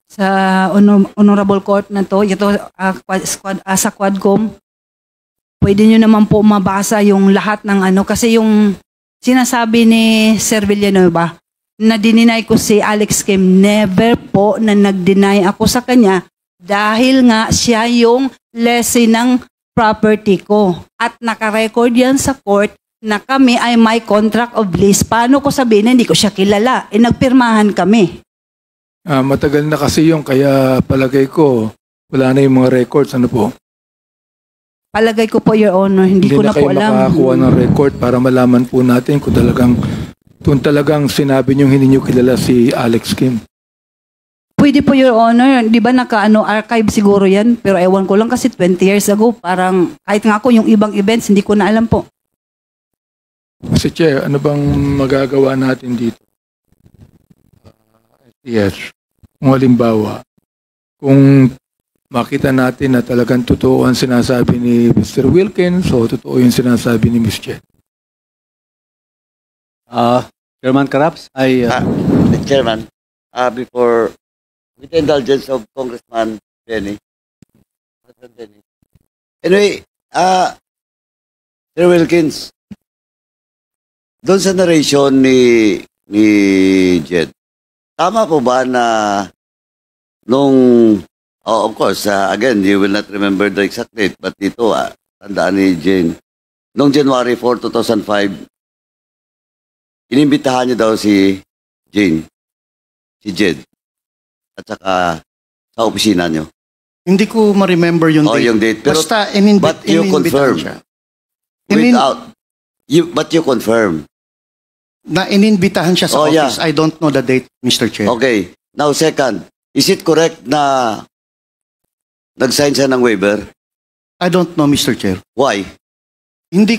sa Honorable Court na to, ito sa Quadcom, pwede nyo naman po mabasa yung lahat ng kasi yung sinasabi ni Sir Villanueva, na dininay ko si Alex Kim, never po na nag-deny ako sa kanya dahil nga siya yung lessee ng property ko. At nakarecord yan sa court na kami ay may contract of lease. Paano ko sabihin na hindi ko siya kilala? Nagpirmahan kami. Matagal na kasi yung kaya palagay ko, wala na yung mga records. Ano po? Palagay ko po, Your Honor, hindi ko na po alam. Hindi na kayo makakuha ng record para malaman po natin kung talagang sinabi niyong hindi niyo kilala si Alex Kim. Pwede po, Your Honor. Di ba archive siguro yan? Pero ewan ko lang kasi 20 years ago, parang kahit nga ako yung ibang events, hindi ko na alam po. Mr. Chair, ano bang magagawa natin dito? Yes. Kung halimbawa, kung makita natin na talagang totoo ang sinasabi ni Mr. Wilkins o totoo yung sinasabi ni Ms. Jed. Chairman Caraps, Chairman, before, with the indulgence of Congressman Benny. Anyway, Sir Wilkins, doon sa narration ni Jed, tama po ba na of course, again, you will not remember the exact date, but dito, tandaan ni Jane, noong January 4, 2005, inimbitahan niyo daw si Jane, si Jed, at saka sa opisina niyo. Hindi ko ma-remember yung date. Yung date. Pero, basta, but you confirm. But you confirm. Na ininbitahan siya sa office. Yeah. I don't know the date, Mr. Chair. Okay. Now, second, is it correct na nag-sign siya ng waiver? I don't know, Mr. Chair. Why? Hindi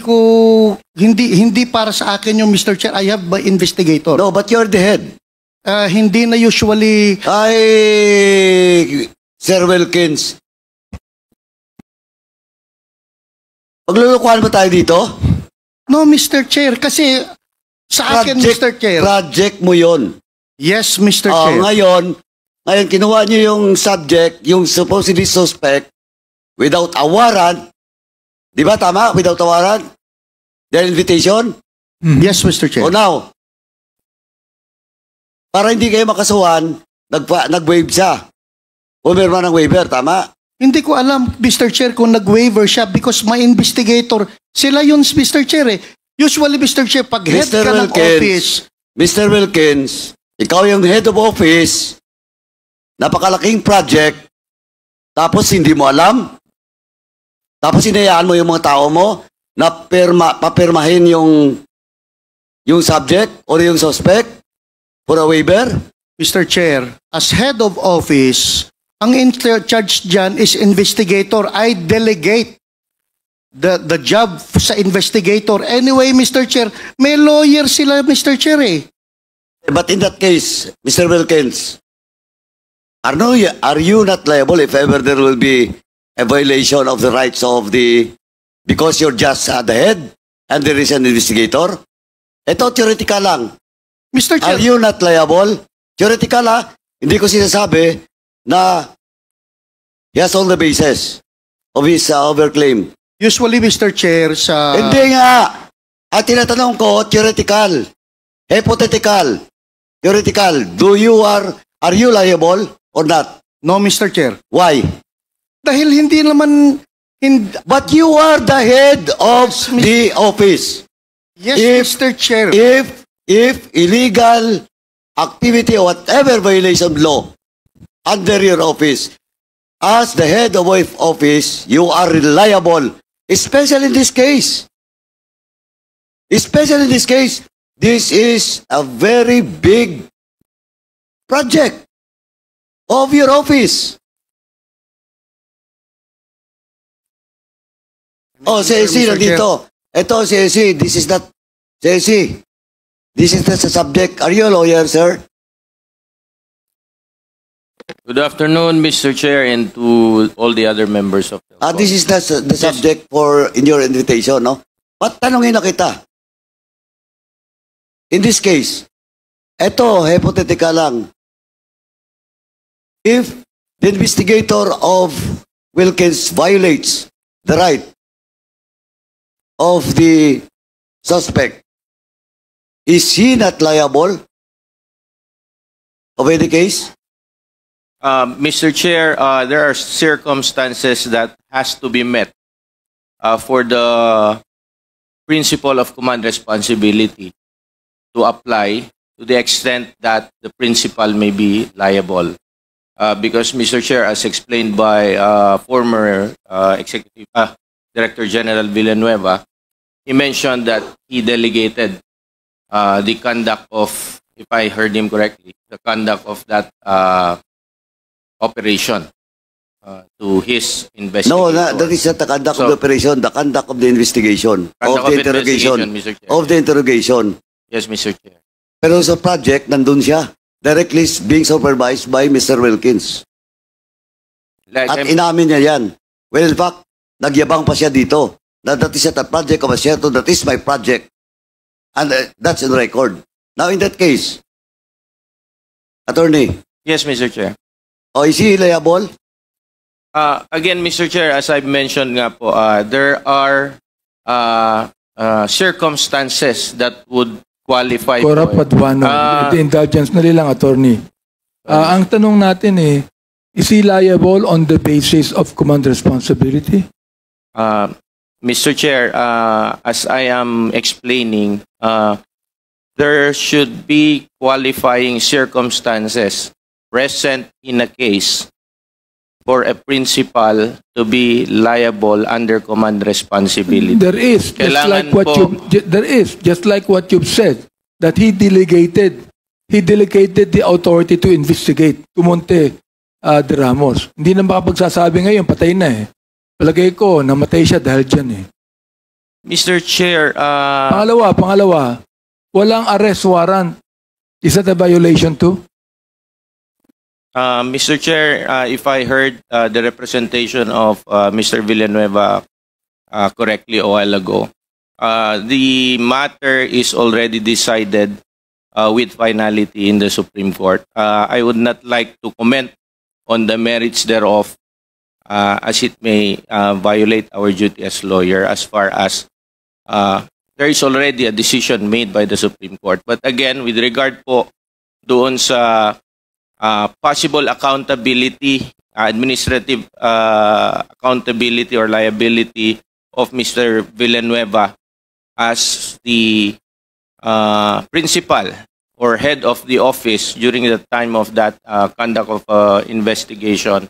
para sa akin yung Mr. Chair. I have my investigator. No, but you're the head. Hindi na usually... Sir Wilkins. Maglulukuhan ba tayo dito? No, Mr. Chair. Kasi sa akin, Mr. Chair... Project mo yon. Yes, Mr. Oh, Chair. ngayon kinuha niyo yung subject, yung supposedly suspect, without a warrant. Di ba tama? Without a warrant? Their invitation? Yes, Mr. Chair. O now, para hindi kayo makasuhan, nag-waive siya. Pumirma ng waiver, tama? Hindi ko alam, Mr. Chair, kung nag-waiver siya because my investigator, sila yun, Mr. Chair eh. Usually, Mr. Chair, pag head Mr. ka ng office, Mr. Wilkins, ikaw yung head of office, napakalaking project, tapos hindi mo alam, tapos hinayaan mo yung mga tao mo na papirmahin yung subject or yung suspect for a waiver? Mr. Chair, as head of office, ang in charge dyan is investigator. I delegate the job sa investigator. Anyway, Mr. Chair, may lawyer sila, Mr. Chair eh. But in that case, Mr. Wilkins, are you not liable if ever there will be a violation of the rights of because you're just the head and there is an investigator? Ito, theoretical lang. Mr. Chair, Are you not liable? Theoretical hindi ko sinasabi na he has all the basis of his overclaim. usually, Mr. Chair, sa... Hindi nga. At tinatanong ko, theoretical. Hypothetical. Theoretical. Are you liable or not? No, Mr. Chair. Why? Dahil hindi naman... But you are the head of the office. Yes, Mr. Chair. If illegal activity or whatever violation of law under your office, as the head of office, you are liable, especially in this case. Especially in this case, this is a very big project of your office. Oh, CSC nandito. Ito, CSC, this is not, CSC, this is not the subject. Are you a lawyer, sir? Good afternoon, Mr. Chair, and to all the other members of the This is the subject in your invitation, no? But tanongin na kita. In this case, ito, hypothetical lang. If the investigator of Wilkins violates the right of the suspect, is he not liable of any case? Mr. Chair, there are circumstances that has to be met for the principle of command responsibility to apply to the extent that the principal may be liable. Because, Mr. Chair, as explained by former Executive Director General Villanueva, he mentioned that he delegated the conduct of, if I heard him correctly, the conduct of that operation to his investigation. No, that is not the conduct of the operation, the conduct of the investigation, of the interrogation, Mr. Chair. of the interrogation. Yes, Mr. Chair. Pero sa project, nandun siya, directly being supervised by Mr. Wilkins. Like, At inamin niya yan. Well, in fact, nagyabang pa siya dito. That is not a project of a Asierto, that is my project. And that's in record. Now, in that case, Attorney, yes, Mr. Chair. is he liable? Again, Mr. Chair, as I've mentioned nga po, there are circumstances that would qualify Cora po. Paduano, the indulgence na nilang attorney. Ang tanong natin is he liable on the basis of command responsibility? Mr. Chair, as I am explaining, there should be qualifying circumstances present in a case for a principal to be liable under command responsibility. There is, just like what you've said, that he delegated the authority to investigate. Kumonte de Ramos. Hindi na makapagsasabi ngayon, patay na eh. Palagay ko, namatay siya dahil dyan eh. Mr. Chair, Pangalawa, walang arrest warrant. Is that a violation too? Mr. Chair, if I heard the representation of Mr. Villanueva correctly a while ago, the matter is already decided with finality in the Supreme Court. I would not like to comment on the merits thereof, as it may violate our duty as lawyer, as far as there is already a decision made by the Supreme Court. But again, with regard po doon sa possible accountability, administrative accountability or liability of Mr. Villanueva as the principal or head of the office during the time of that conduct of investigation,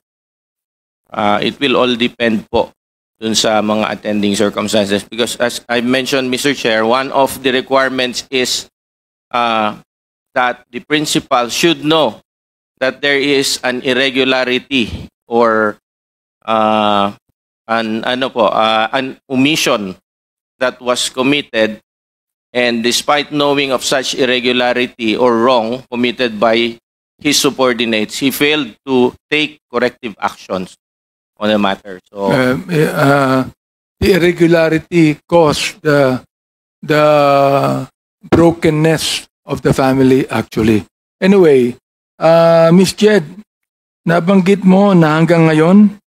it will all depend po dun sa mga attending circumstances. Because as I mentioned, Mr. Chair, one of the requirements is that the principal should know that there is an irregularity or an omission that was committed, and despite knowing of such irregularity or wrong committed by his subordinates, he failed to take corrective actions on the matter. So The irregularity caused the brokenness of the family, actually. Anyway, Miss Jed, nabanggit mo na hanggang ngayon,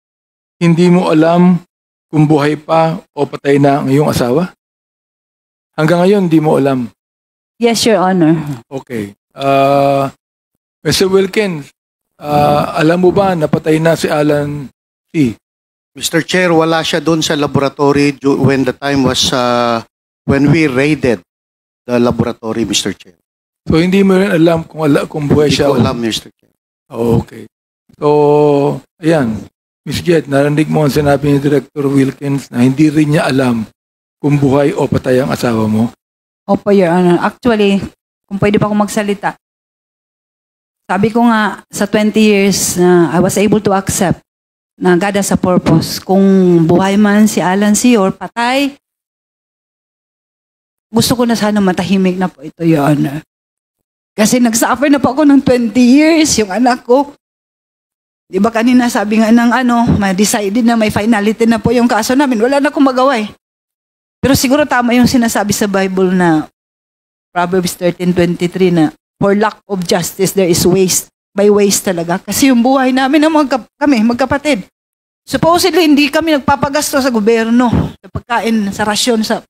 hindi mo alam kung buhay pa o patay na ang iyong asawa? Hanggang ngayon, hindi mo alam. Yes, Your Honor. Okay. Mr. Wilkins, alam mo ba napatay na si Alan C? Mr. Chair, wala siya doon sa laboratory when the time was when we raided the laboratory, Mr. Chair. So hindi mo rin alam kung buhay Hindi siya. ko alam, Mr. Chair. Okay. So, ayan. Miss Jet, narinig mo ang sinabi ni Director Wilkins na hindi rin niya alam kung buhay o patay ang asawa mo. Opo, Your Honor. Actually, kung pwede pa akong magsalita, sabi ko nga sa 20 years na I was able to accept na God has a purpose. Kung buhay man si Alan C. or patay, gusto ko na sana matahimik na po ito, Your Honor. Kasi nagsuffer na po ako ng 20 years, yung anak ko. Di ba kanina sabi nga ng ma-decided na may finality na po yung kaso namin. Wala na akong magawa eh. Pero siguro tama yung sinasabi sa Bible na Proverbs 13:23 na for lack of justice there is waste. By waste talaga. Kasi yung buhay namin ng kami, magkapatid. Supposedly hindi kami nagpapagasto sa gobyerno sa pagkain, sa rasyon, sa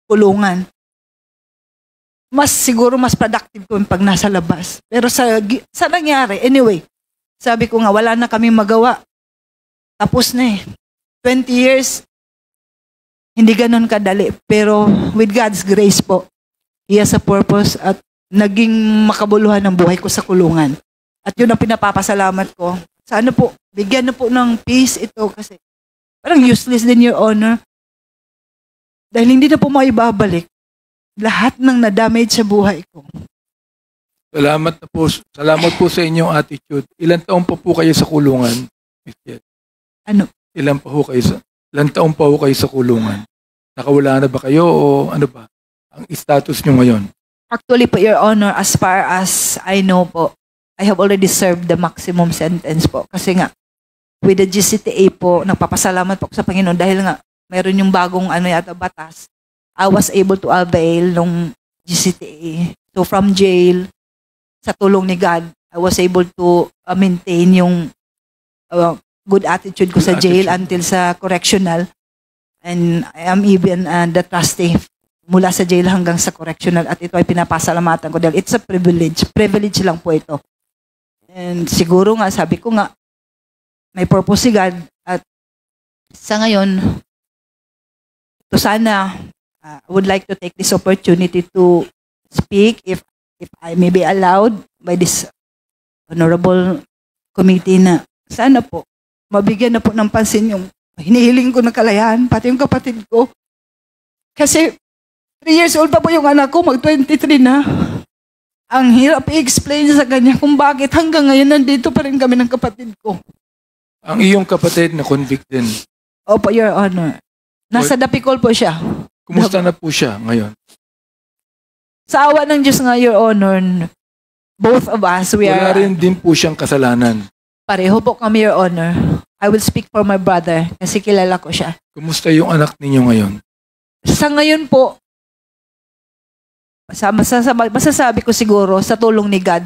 kulungan. Siguro mas productive ko pag nasa labas. Pero sa nangyari, anyway, sabi ko nga, wala na kami magawa. Tapos na eh. 20 years, hindi ganun kadali. Pero with God's grace po, He has a purpose at naging makabuluhan ang buhay ko sa kulungan. At yun ang pinapapasalamat ko. Sana po, bigyan na po ng peace ito kasi parang useless din, Your Honor. Dahil hindi na po maibabalik lahat ng na-damage sa buhay ko. Salamat po sa inyong attitude. Ilan taon pa po kayo sa kulungan, Miss Jet? Ano? Ilan taon pa po kayo sa kulungan? Nakawala na ba kayo o ano ba? Ang status nyo ngayon? Actually po, Your Honor, as far as I know po, I have already served the maximum sentence po. Kasi nga, with the GCTA po, nagpapasalamat po sa Panginoon dahil nga, mayroon yung bagong batas. I was able to avail ng GCTA. So from jail, sa tulong ni God, I was able to maintain yung good attitude ko sa jail until sa correctional. And I am even the trustee mula sa jail hanggang sa correctional. At ito ay pinapasalamatan ko dahil it's a privilege. Privilege lang po ito. And siguro nga, sabi ko nga, may purpose si God. At sa ngayon, ito sana, I would like to take this opportunity to speak if I may be allowed by this honorable committee na sana po mabigyan na po ng pansin yung hinihiling ko na kalayahan, pati yung kapatid ko. Kasi 3 years old pa po yung anak ko, mag-23 na. Ang hirap i-explain sa kanya kung bakit hanggang ngayon nandito pa rin kami ng kapatid ko. Ang iyong kapatid na convict din. Opo, Your Honor. Nasa Dapicol po siya. Kumusta na po siya ngayon? Sa awa ng Diyos nga, Your Honor, both of us, Wala rin din po siyang kasalanan. Pareho po kami, Your Honor. I will speak for my brother kasi kilala ko siya. Kumusta yung anak ninyo ngayon? Sa ngayon po, masasabi ko siguro sa tulong ni God,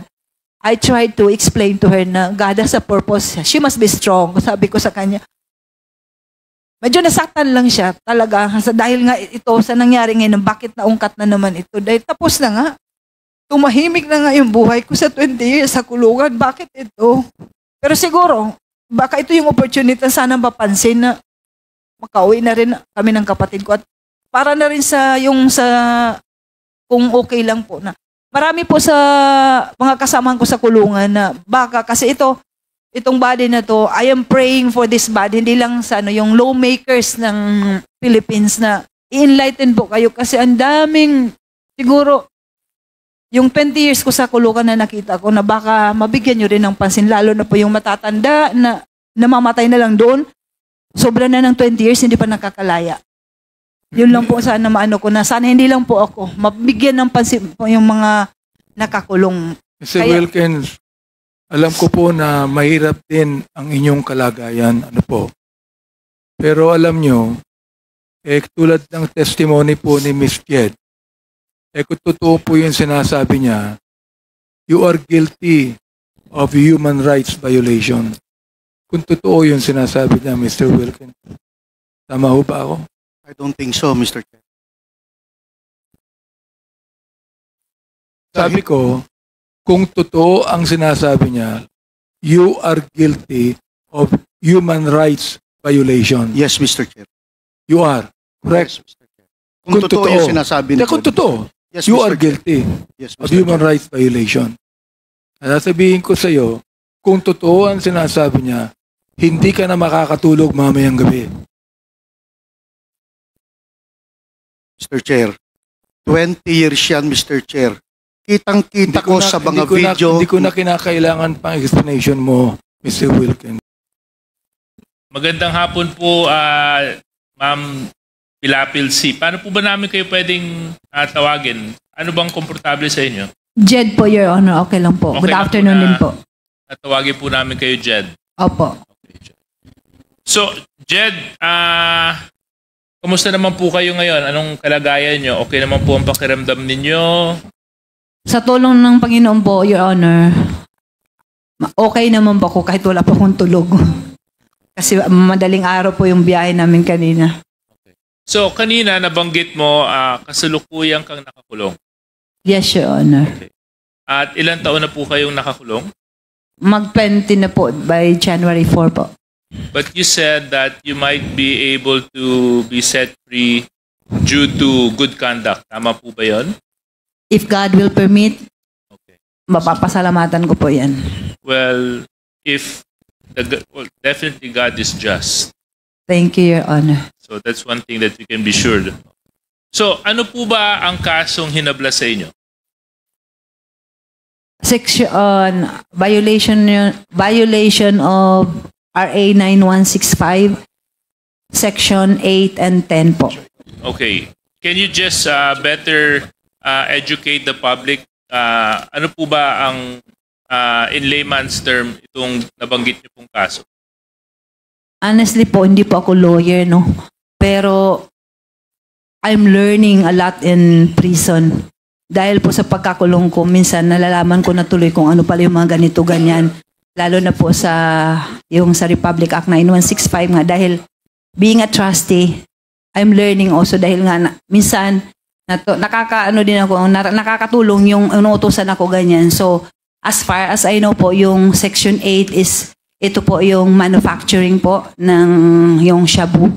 I tried to explain to her na God has a purpose. She must be strong. Sabi ko sa kanya. Medyo nasaktan lang siya talaga. Dahil nga ito sa nangyari ngayon, bakit naungkat na naman ito? Dahil tapos na nga. Tumahimik na nga yung buhay ko sa 20 years sa kulungan. Bakit ito? Pero siguro, baka ito yung opportunity na sana mapansin na makauwi na rin kami ng kapatid ko. At para na rin kung okay lang po na. Marami po sa mga kasamahan ko sa kulungan na baka kasi itong body na to, I am praying for this body, hindi lang sa yung lawmakers ng Philippines na i-enlighten po kayo kasi ang daming, siguro, yung 20 years ko sa kulungan na nakita ko na baka mabigyan nyo rin ng pansin, lalo na po yung matatanda na namamatay na lang doon, sobra na ng 20 years, hindi pa nakakalaya. Yun lang po sana maano ko na sana hindi lang po ako mabigyan ng pansin po yung mga nakakulong. Mr. Wilkins, alam ko po na mahirap din ang inyong kalagayan. Ano po? Pero alam nyo, tulad ng testimony po ni Miss Jed, kung totoo po yung sinasabi niya, you are guilty of human rights violation. Kung totoo yung sinasabi niya, Mr. Wilkins, tama ho ba ako? I don't think so, Mr. Chair. Sabi ko, kung totoo ang sinasabi niya, you are guilty of human rights violation. Yes, Mr. Chair. You are. Correct? Yes, Mr. Chair. Kung totoo yung sinasabi ni Kung totoo, yes, you Mr. are guilty Yes, of Mr. human Chair. rights violation. At sasabihin ko sa iyo, kung totoo ang sinasabi niya, hindi ka na makakatulog mamayang gabi. Mr. Chair, 20 years yan, Mr. Chair. Kitang-kita ko sa mga video. Hindi ko na kinakailangan pang explanation mo, Mr. Wilkins. Magandang hapon po, Ma'am Pilapil C. Paano po ba namin kayo pwedeng tawagin? Ano bang komportable sa inyo? Jed po, Your Honor. Okay lang po. Okay Good lang afternoon po din po. Tawagin po namin kayo, Jed. Opo. Okay, Jed. So, Jed, kamusta naman po kayo ngayon? Anong kalagayan nyo? Okay naman po ang pakiramdam ninyo? Sa tulong ng Panginoon po, Your Honor, okay naman po ako kahit wala pa akong tulog. Kasi madaling araw po yung biyahe namin kanina. Okay. So, kanina nabanggit mo, kasalukuyang kang nakakulong. Yes, Your Honor. Okay. At ilang taon na po kayong nakakulong? Mag-20 na po by January 4 po. But you said that you might be able to be set free due to good conduct. Tama po ba yun? If God will permit, Okay. mapapasalamatan ko po yan. Well, definitely God is just. Thank you, Your Honor. So that's one thing that we can be sure of. So ano po ba ang kasong hinabla sa inyo? Section violation of RA 9165, Section 8 and 10 po. Okay. Can you just better educate the public? Ano po ba ang in layman's term itong nabanggit niyo pong kaso? Honestly po, hindi po ako lawyer, no? Pero I'm learning a lot in prison. Dahil po sa pagkakulong ko, minsan nalalaman ko na tuloy kung ano pala yung mga ganito, ganyan. Lalo na po sa Republic Act 9165 nga. Dahil being a trustee, I'm learning also dahil nga minsan nakakatulong yung inuutosan ako ganyan. So, as far as I know po, yung Section 8 is, ito po yung manufacturing po ng yung shabu.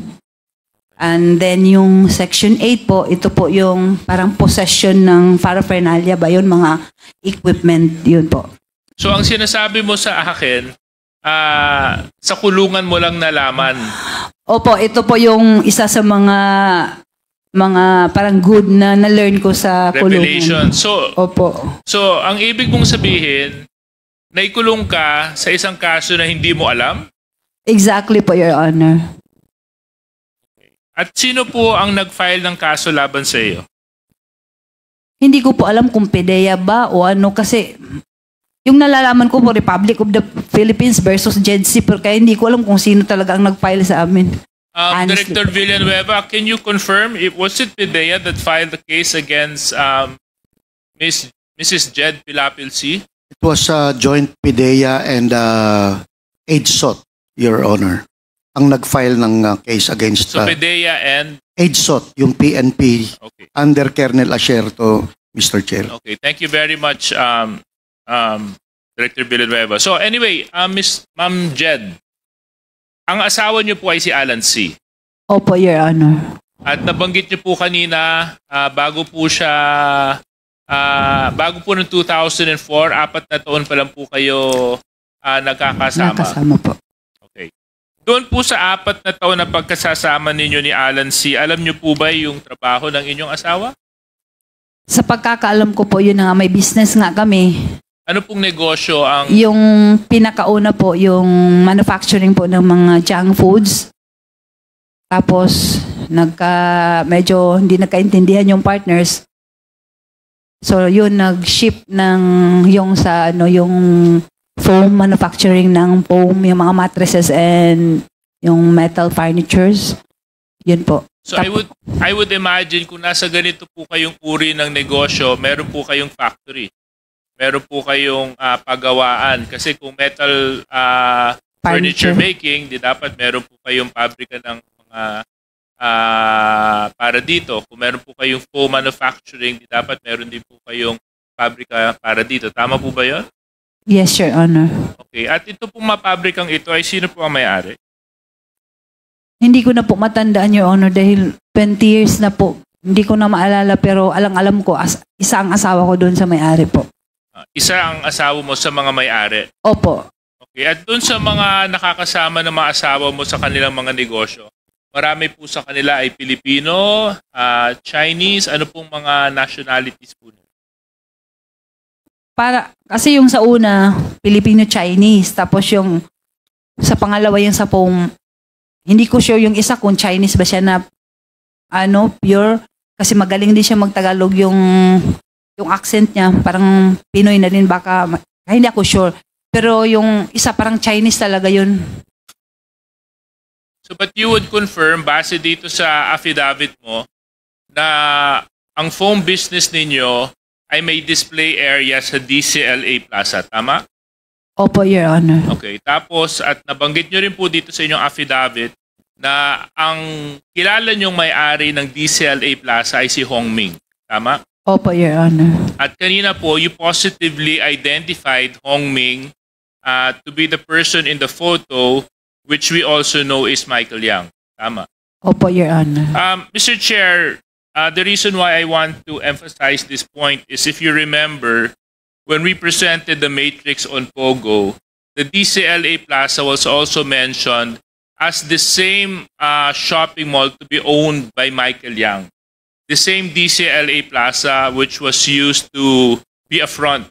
And then yung Section 8 po, ito po yung parang possession ng paraphernalia ba yun, mga equipment, yun po. So ang sinasabi mo sa akin, sa kulungan mo lang nalaman. Opo, ito po yung isa sa mga parang good na na-learn ko sa Revelation. kulungan. So, opo. So ang ibig mong sabihin, naikulong ka sa isang kaso na hindi mo alam? Exactly po, Your Honor. At sino po ang nag-file ng kaso laban sa iyo? Hindi ko po alam kung PDEA ba o ano kasi yung nalalaman ko po Republic of the Philippines versus JEDC pero kaya hindi ko alam kung sino talaga ang nag-file sa amin. Director Villanueva, can you confirm, was it PDEA that filed the case against Mrs. Jed Pilapil C. It was joint PIDEA and AIDSOT, Your Honor. Ang nag-file ng case against So PDEA and AIDSOT, yung PNP, okay. under Colonel Asierto, Mr. Chair. Okay, thank you very much, Director Villanueva. So anyway, Ma'am Jed, ang asawa niyo po ay si Alan C. Opo, Your Honor. At nabanggit niyo po kanina, bago po ng 2004, 4 na taon pa lang po kayo nagkakasama. Nakasama po. Okay. Doon po sa 4 na taon na pagkasasama ninyo ni Alan C., alam niyo po ba yung trabaho ng inyong asawa? Sa pagkakaalam ko po, yun na nga, may business nga kami. Ano pong negosyo ang... Yung pinakauna po, yung manufacturing po ng mga junk foods. Tapos, medyo hindi nagkaintindihan yung partners. So, yun, nag-ship ng yung foam manufacturing ng foam, yung mga mattresses and yung metal furnitures. Yun po. So, I would imagine kung nasa ganito po kayong uri ng negosyo, meron po kayong factory. Meron po kayong pagawaan. Kasi kung metal furniture making, di dapat meron po kayong pabrika ng mga para dito. Kung meron po kayong foam manufacturing, di dapat meron din po kayong pabrika para dito. Tama po ba yun? Yes, Your Honor. Okay. At ito pong mapabrikang ito ay sino po ang may-ari? Hindi ko na po matandaan, Your Honor, dahil 20 years na po. Hindi ko na maalala, pero alam ko, isa ang asawa ko doon sa may-ari po. Isa ang asawa mo sa mga may-ari? Opo. Okay. At doon sa mga nakakasama ng mga asawa mo sa kanilang mga negosyo, marami po sa kanila ay Pilipino, Chinese, ano pong mga nationalities po nila? Kasi yung sa una, Filipino-Chinese. Tapos yung sa pangalawa yung sa foam, hindi ko sure yung isa kung Chinese ba siya na pure. Kasi magaling din siya magtagalog yung accent niya. Parang Pinoy na din baka. Hindi ako sure. Pero yung isa parang Chinese talaga yun. So but you would confirm, base dito sa affidavit mo, na ang foam business ninyo ay may display area sa DCLA Plaza. Tama? Opo, Your Honor. Okay. Tapos, at nabanggit nyo rin po dito sa inyong affidavit na ang kilala nyong may-ari ng DCLA Plaza ay si Hong Ming. Tama? Opo, Your Honor. At kanina po, you positively identified Hong Ming to be the person in the photo which we also know is Michael Yang. Tama? Opo, Your Honor. Mr. Chair, the reason why I want to emphasize this point is if you remember, when we presented the matrix on Pogo, the DCLA Plaza was also mentioned as the same shopping mall to be owned by Michael Yang. The same DCLA Plaza which was used to be a front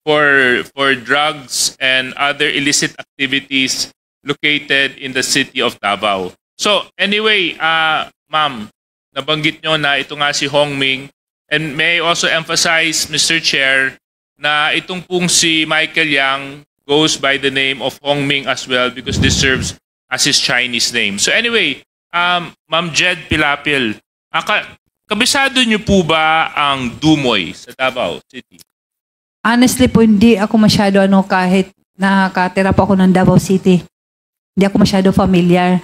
for drugs and other illicit activities located in the city of Davao. So anyway, ma'am, nabanggit nyo na ito nga si Hong Ming. And may I also emphasize, Mr. Chair, na itong pong si Michael Yang goes by the name of Hong Ming as well because this serves as his Chinese name. So anyway, Ma'am Jed Pilapil, kabisado niyo po ba ang Dumoy sa Davao City? Honestly po, hindi ako masyado kahit nakatira po ako ng Davao City. Hindi ako masyado familiar.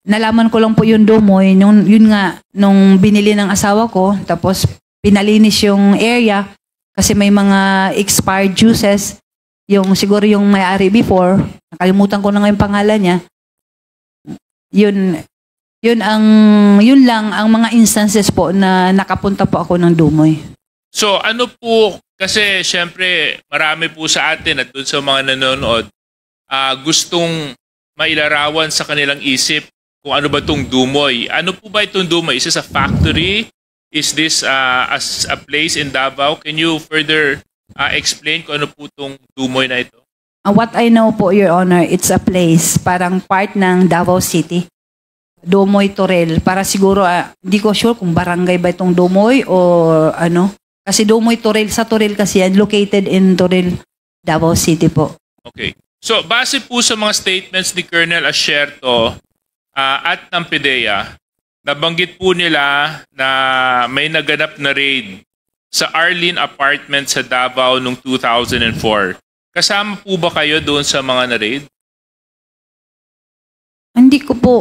Nalaman ko lang po yung Dumoy, yun nga, nung binili ng asawa ko, tapos pinalinis yung area kasi may mga expired juices. Yung siguro yung may-ari before, nakalimutan ko na nga yung pangalan niya. Yun lang ang mga instances po na nakapunta po ako ng Dumoy. So ano po, kasi syempre marami po sa atin at doon sa mga nanonood, gustong mailarawan sa kanilang isip kung ano ba itong Dumoy. Ano po ba itong Dumoy? Is this a factory? Is this as a place in Davao? Can you further explain kung ano po itong Dumoy na ito? What I know po, Your Honor, it's a place, parang part ng Davao City. Dumoy Torel. Para siguro, hindi ko sure kung barangay ba itong Dumoy o ano. Kasi Dumoy Torel, sa Torel kasi yan, located in Torel, Davao City po. Okay. So, base po sa mga statements ni Colonel Asierto at ng PIDEA, nabanggit po nila na may naganap na raid sa Arlene Apartment sa Davao noong 2004. Kasama po ba kayo doon sa mga na-raid? Hindi ko po,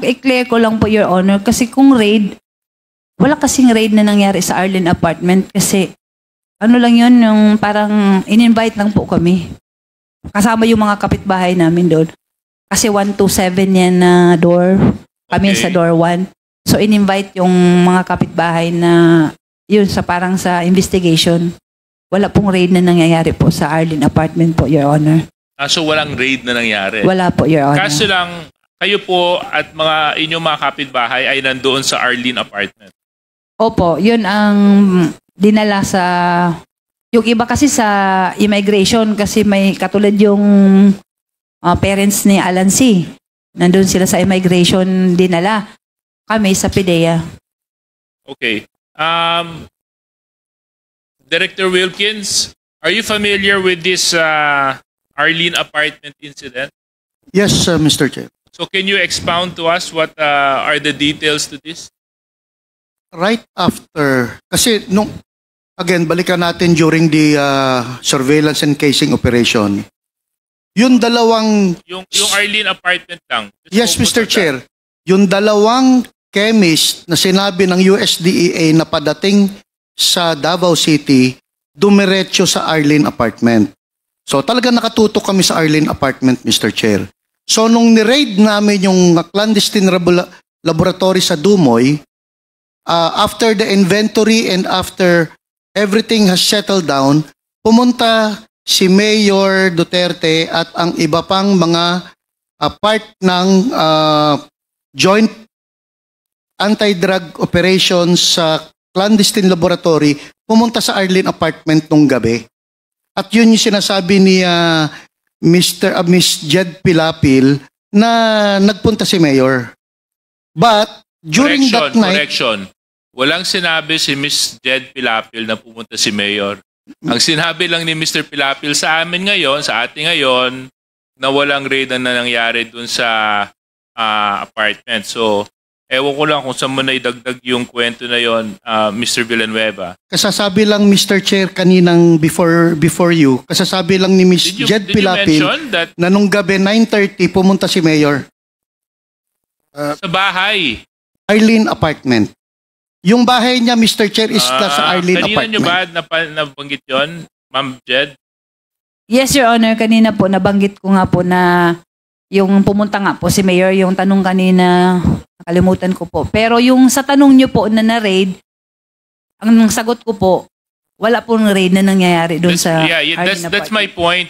i-clear ko lang po, Your Honor, kasi kung raid, wala kasing raid na nangyari sa Arlene Apartment kasi ano lang yun, yung parang in-invite lang po kami. Kasama yung mga kapitbahay namin doon. Kasi 127 yan na door. Kami Okay. sa door 1. So in-invite yung mga kapitbahay na yun sa parang sa investigation. Wala pong raid na nangyayari po sa Arlene Apartment po, Your Honor. So walang raid na nangyari. Wala po, Your Honor. Kaso lang, kayo po at mga inyong mga kapitbahay ay nandoon sa Arlene Apartment. Opo, yun ang dinala sa... Yung iba kasi sa immigration kasi may katulad yung parents ni Alan C. Nandun sila sa immigration dinala. Kami sa PIDEA. Okay. Director Wilkins, are you familiar with this Arlene Apartment incident? Yes, Mr. Chair. So can you expound to us what are the details to this? Right after, kasi nung, again, balikan natin during the surveillance and casing operation, yung dalawang... Yung Arlene Apartment lang. Just Yes, focus Mr. on that. Chair. Yung dalawang chemist na sinabi ng USDEA na padating sa Davao City, dumiretso sa Arlene Apartment. So talaga nakatutok kami sa Arlene Apartment, Mr. Chair. So nung ni-raid namin yung clandestine laboratory sa Dumoy, after the inventory and after everything has settled down, pumunta si Mayor Duterte at ang iba pang mga part ng joint anti-drug operations sa clandestine laboratory, pumunta sa Arlene Apartment nung gabi. At yun yung sinasabi ni Miss Jed Pilapil na nagpunta si Mayor. But during that night... Correction. Walang sinabi si Miss Jed Pilapil na pumunta si Mayor. Ang sinabi lang ni Mr. Pilapil sa amin ngayon, sa ating ngayon, na walang raid na nangyari dun sa apartment. So, ewan ko lang kung saan mo na idagdag yung kwento na yon, Mr. Villanueva. Kasasabi lang, Mr. Chair, kaninang before you, kasasabi lang ni Miss Jed Pilapil mention that na nung gabi 9:30 pumunta si Mayor. sa bahay? Arlene Apartment. Yung bahay niya, Mr. Chair, is sa Arlene kanina Apartment. nyo ba nabanggit yun, Ma'am Jed? Yes, Your Honor. Kanina po, nabanggit ko nga po na yung pumunta nga po si Mayor, yung tanong kanina, nakalimutan ko po. Pero yung sa tanong nyo po na na-raid, ang sagot ko po, wala pong raid na nangyayari doon sa Arlene that's my point,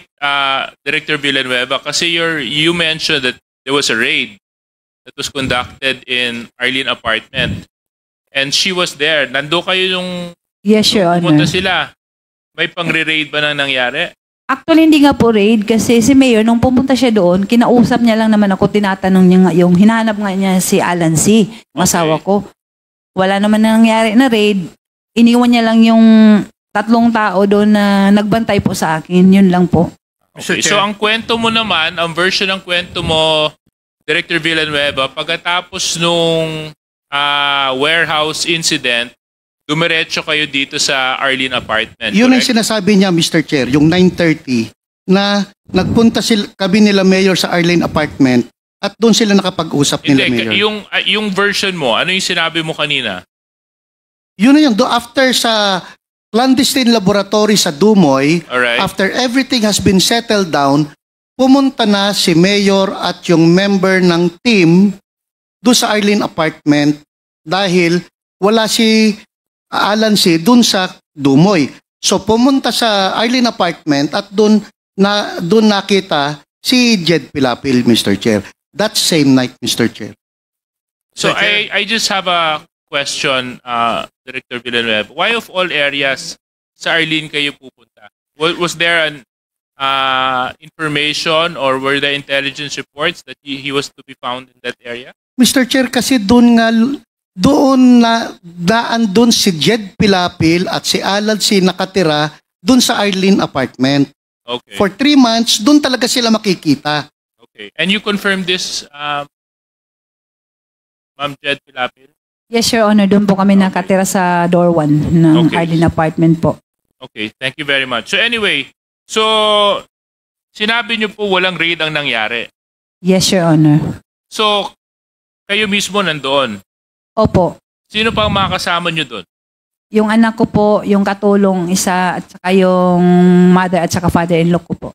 Director Villanueva. Kasi you mentioned that there was a raid that was conducted in Arlene Apartment. And she was there. Nando kayo yung Yes, Your Honor. pumunta sila. May pang-raid ba nang nangyari? Actually, hindi nga po raid kasi si Mayor, nung pumunta siya doon, kinausap niya lang naman ako, tinatanong niya nga yung hinahanap nga niya si Alan C., asawa ko. Wala naman nangyari na raid. Iniwan niya lang yung 3 tao doon na nagbantay po sa akin. Yun lang po. Okay. So ang kwento mo naman, ang version ng kwento mo, Director Villanueva, pagkatapos nung warehouse incident, dumiretso kayo dito sa Arlene Apartment. Yun ang correct? sinasabi niya, Mr. Chair, yung 9:30 na nagpunta kami nila Mayor sa Arlene Apartment at doon sila nakapag-usap nila Mayor. Yung version mo, ano yung sinabi mo kanina? Yun na yun. After sa clandestine laboratory sa Dumoy, Alright. after everything has been settled down, pumunta na si Mayor at yung member ng team doon sa Arlene Apartment dahil wala si Alan C. doon sa Dumoy. So pumunta sa Arlene Apartment at doon nakita si Jed Pilapil, Mr. Chair. That same night, Mr. Chair. So I just have a question, Director Villanueva. Why of all areas sa Arlene kayo pupunta? Was there an information or were there intelligence reports that he was to be found in that area? Mr. Chair, kasi doon si Jed Pilapil at si Alan C. nakatira doon sa Arlene Apartment. Okay. For 3 months, doon talaga sila makikita. Okay. And you confirm this, Ma'am Jed Pilapil? Yes, Your Honor. Doon po kami nakatira sa door 1 ng Okay. Arlene apartment po. Okay, thank you very much. So anyway, sinabi niyo po walang raid ang nangyari. Yes, Your Honor. So, kayo mismo nandoon. Opo. Sino pa ang mga kasama niyo doon? Yung anak ko po, yung katulong isa, at saka yung mother at saka father-in-law ko po.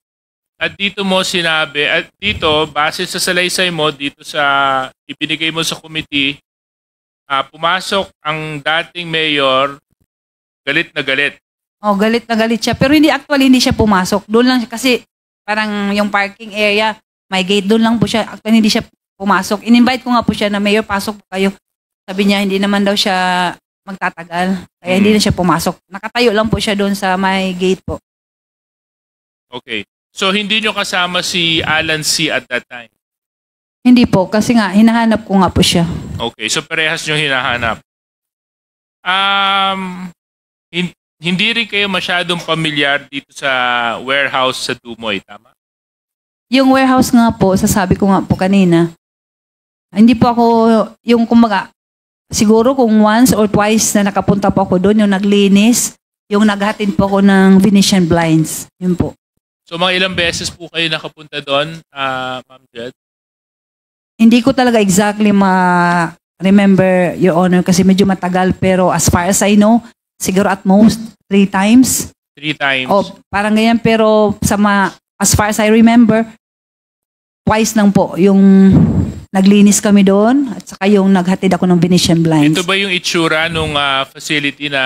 At dito mo sinabi, at dito, base sa salaysay mo, dito sa ibinigay mo sa committee, pumasok ang dating mayor, galit na galit. Oh, galit na galit siya. Pero hindi siya pumasok. Doon lang siya kasi parang yung parking area, may gate doon lang po siya. Actually, hindi siya pumasok. In-invite ko nga po siya na, Mayor, pasok po kayo. Sabi niya, hindi naman daw siya magtatagal. Kaya hindi na siya pumasok. Nakatayo lang po siya doon sa may gate po. Okay. So, hindi nyo kasama si Alan C. at that time? Hindi po, kasi nga, hinahanap ko nga po siya. Okay. So, parehas nyo hinahanap. Hindi rin kayo masyadong pamilyar dito sa warehouse sa Dumoy, tama? Yung warehouse nga po, sasabi ko nga po kanina, hindi po ako, yung kumbaga, siguro kung once or twice na nakapunta po ako doon, yung naglinis, yung naghatid po ako ng Venetian blinds. Yun po. So, mga ilang beses po kayo nakapunta doon, Ma'am Jed? Hindi ko talaga exactly ma-remember, Your Honor, kasi medyo matagal. Pero as far as I know, siguro at most 3 times. 3 times? O parang ganyan. Pero as far as I remember, twice lang po yung naglinis kami doon at saka yung naghatid ako ng Venetian blinds. Ito ba yung itsura nung facility na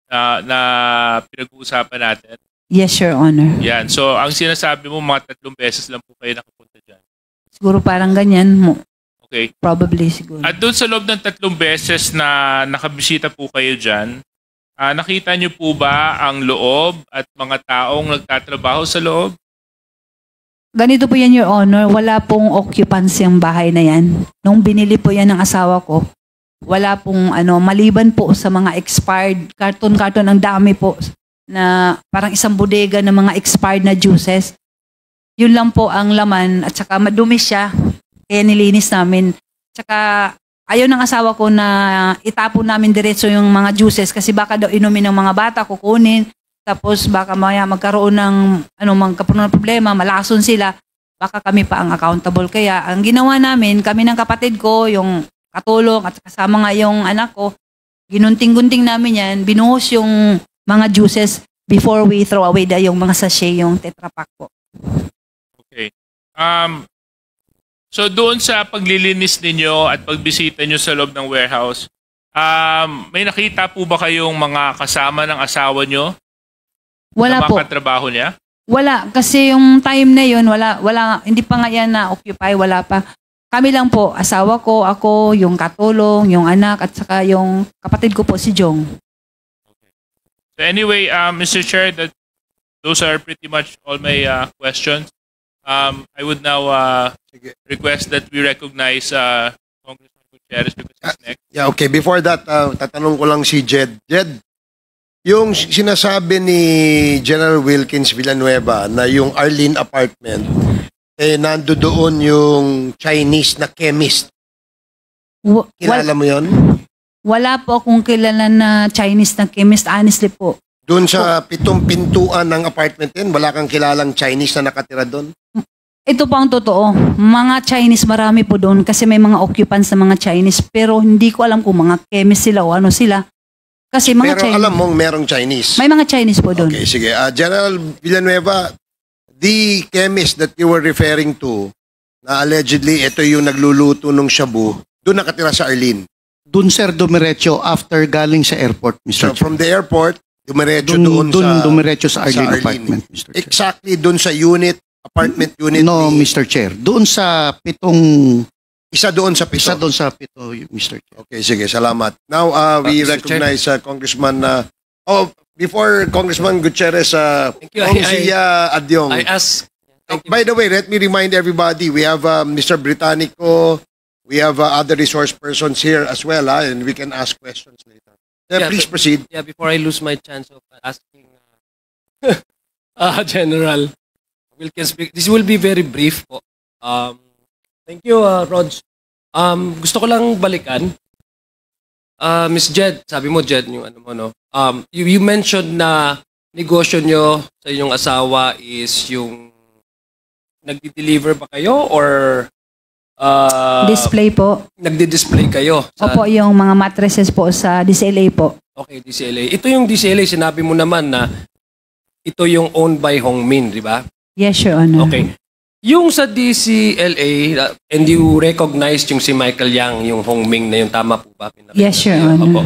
pinag-uusapan natin? Yes, Your Honor. Yan. So, ang sinasabi mo, mga 3 beses lang po kayo nakapunta dyan. Siguro parang ganyan mo. Okay. Probably siguro. At doon sa loob ng 3 beses na nakabisita po kayo dyan, nakita niyo po ba ang loob at mga taong nagtatrabaho sa loob? Ganito po yan, Your Honor. Wala pong occupancy ang bahay na yan. Nung binili po yan ng asawa ko, wala pong maliban po sa mga expired, karton-karton, ang dami po na parang isang bodega ng mga expired na juices. Yun lang po ang laman at saka madumi siya. Kaya nilinis namin. Tsaka ayaw ng asawa ko na itapon namin diretso yung mga juices kasi baka daw inumin ng mga bata, kukunin. Tapos baka maya magkaroon ng magkaroon ng problema, malason sila. Baka kami pa ang accountable. Kaya ang ginawa namin, kami ng kapatid ko, yung katulong at kasama nga yung anak ko, ginunting-gunting namin yan, binuhos yung mga juices before we throw away yung mga sachet, yung Tetra Pak po. Okay. So doon sa paglilinis ninyo at pagbisita nyo sa loob ng warehouse, may nakita po ba kayong mga kasama ng asawa nyo? Wala na po. mga katrabaho niya? Wala. Kasi yung time na yun, wala, hindi pa nga yan na-occupy, wala pa. Kami lang po, asawa ko, ako, yung katulong, yung anak, at saka yung kapatid ko po, si Jong. So anyway, Mr. Chair, those are pretty much all my questions. I would now request that we recognize Congressman Gutierrez because he's next. Yeah, okay. Before that, tatanong ko lang si Jed. Jed, yung sinasabi ni General Wilkins Villanueva na yung Arlene apartment, nando doon yung Chinese na chemist. Kilala mo yun? Wala po akong kilala na Chinese na chemist, honestly po. Doon sa 7 pintuan ng apartment din, wala kang kilalang Chinese na nakatira doon? Ito po ang totoo. Mga Chinese, marami po doon kasi may mga occupants na mga Chinese pero hindi ko alam kung mga chemist sila o ano sila. Kasi mga Pero Chinese, alam mong merong Chinese. may mga Chinese po doon. Okay, sige. General Villanueva, the chemist that you were referring to, na allegedly ito yung nagluluto ng shabu, doon nakatira sa Arlene. Doon, sir, dumiretso after galing sa airport, So Mr. Chair. from the airport, dumiretso Doon sa dumiretso sa Arlene apartment, Mr. Chair. Exactly doon sa apartment unit No, ni- Mr. Chair. Doon sa 7, Isa doon sa isa 7. doon sa 7, Mr. Chair. Okay, sige, salamat. Now, we Mr. recognize Congressman before Congressman Gutierrez, you. Congressman Adyong. I ask. By the way, let me remind everybody, we have Mr. Britannico, we have other resource persons here as well, and we can ask questions later. Please proceed. Yeah, before I lose my chance of asking General Wilkins, this will be very brief po. Thank you, Rog. Gusto ko lang balikan. Miss Jed, sabi mo Jed, yung ano mo, no? You mentioned na negosyo nyo sa inyong asawa is yung nagdi-deliver ba kayo or Display po. nagdi-display kayo? Opo, yung mga mattresses po sa DCLA po. Okay, DCLA. Ito yung DCLA, sinabi mo naman na ito yung owned by Hongmin, di ba? Yes, Your Honor. Okay. Yung sa DCLA, and you recognize yung si Michael Yang, yung Hongming na yung tama po ba? Yes, Your Honor. Opo.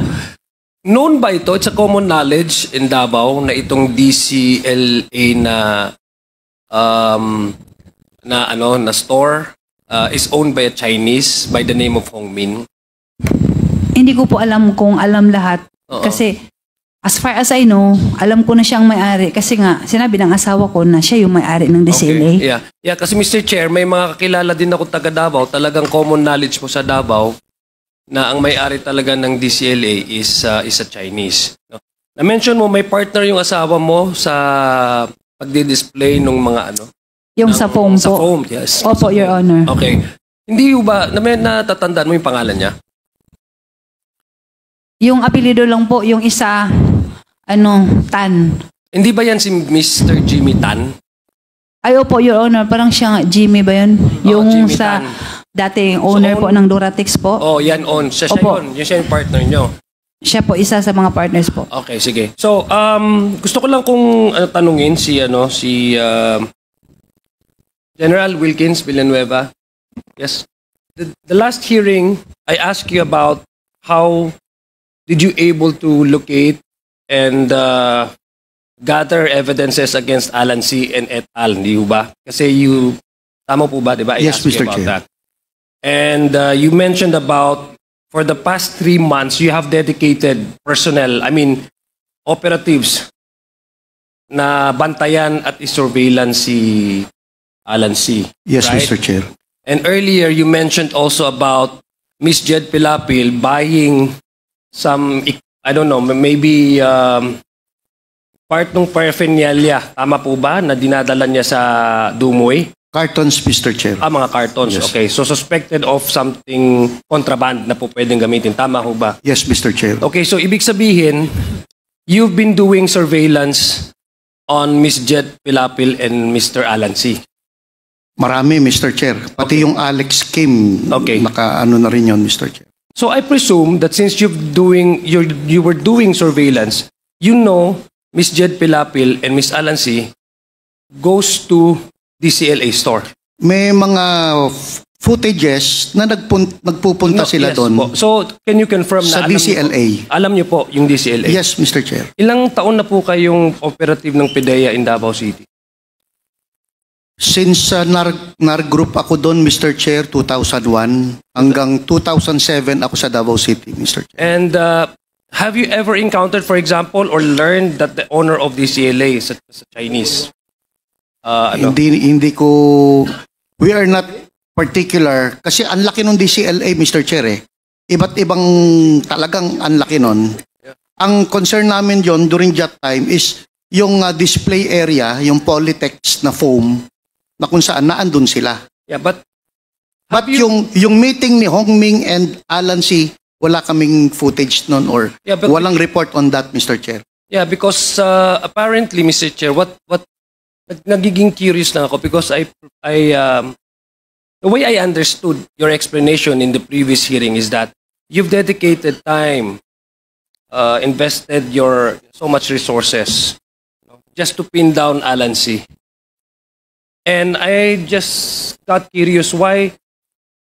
Known ba ito? It's a common knowledge in Davao na itong DCLA na store is owned by a Chinese by the name of Hongmin. Hindi ko po alam kung alam lahat. Oo. Kasi as far as I know, alam ko na siyang may-ari. Kasi nga, sinabi ng asawa ko na siya yung may-ari ng DCLA. Okay. Yeah, kasi Mr. Chair, may mga kakilala din ako taga Davao, talagang common knowledge po sa Davao na ang may-ari talaga ng DCLA is a Chinese. No? Na-mention mo, may partner yung asawa mo sa pagdi-display ng mga ano? Yung sa foam Sa po. foam, yes. Opo, Your Honor. Okay. Hindi ba, natatandaan mo yung pangalan niya? Yung apelido lang po, yung isa, Tan. Hindi ba yan si Mr. Jimmy Tan? Ay, opo, Your Honor. Parang siya, Jimmy ba yun? Yung Jimmy sa Tan. dating owner po ng Duratex po. Oh, yan on. Siya Opo. yun. Siya yung partner nyo. Siya po, isa sa mga partners po. Okay, sige. So, gusto ko lang kung tanungin si General Wilkins Villanueva. Yes. The last hearing, I asked you about how did you able to locate and gather evidences against Alan C. and et al. Hindi ba? Kasi tama po ba, di ba? I Yes, asked you Mr. about Chair. that. And you mentioned about for the past 3 months, you have dedicated personnel, operatives na bantayan at isurveillance si Alan C. Yes, right? Mr. Chair. And earlier, you mentioned also about Miss Jed Pilapil buying some, I don't know, maybe part ng paraphernalia. Tama po ba na dinadala niya sa Dumoy? Cartons, Mr. Chair. Mga cartons. Yes. Okay, so suspected of something contraband na po pwedeng gamitin. Tama po ba? Yes, Mr. Chair. Okay, so ibig sabihin, you've been doing surveillance on Miss Jed Pilapil and Mr. Alan C. Marami, Mr. Chair. Pati yung Alex Kim, Okay. naka-ano na rin yun, Mr. Chair. So I presume that since you were doing surveillance, you know Miss Jed Pilapil and Miss Alan C goes to DCLA store. May mga footages na nagpupunta sila yes doon po. So can you confirm sa na DCLA. Alam niyo po yung DCLA? Yes, Mr. Chair. Ilang taon na po kayong operative ng PIDEA in Davao City? Since nar-group ako doon, Mr. Chair, 2001, hanggang 2007 ako sa Davao City, Mr. Chair. And have you ever encountered, for example, or learned that the owner of DCLA is a Chinese? Hindi ko, we are not particular, kasi ang laki ng DCLA, Mr. Chair, eh. Iba't ibang talagang ang laki nun. Ang concern namin yon during that time is yung display area, yung Polytex na foam, na kung saan naandun sila. Yeah, but yung meeting ni Hongming and Alan C, wala kaming footage nun or Yeah, but- walang report on that, Mr. Chair. yeah, because apparently, Mr. Chair, what nagiging curious lang ako because the way I understood your explanation in the previous hearing is that you've dedicated time, invested your so much resources just to pin down Alan C. And I just got curious why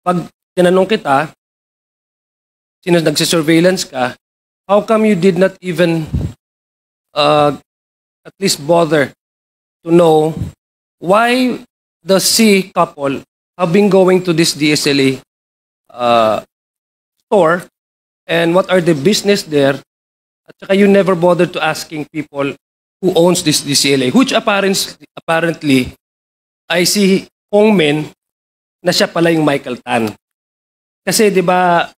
pag tinanong kita, sino nagsisurveillance ka, how come you did not even at least bother to know why the C couple have been going to this DSLA store and what are the business there? At saka you never bothered to asking people who owns this DCLA, which apparently I see Hongmen na siya pala yung Michael Tan. Kasi 'di ba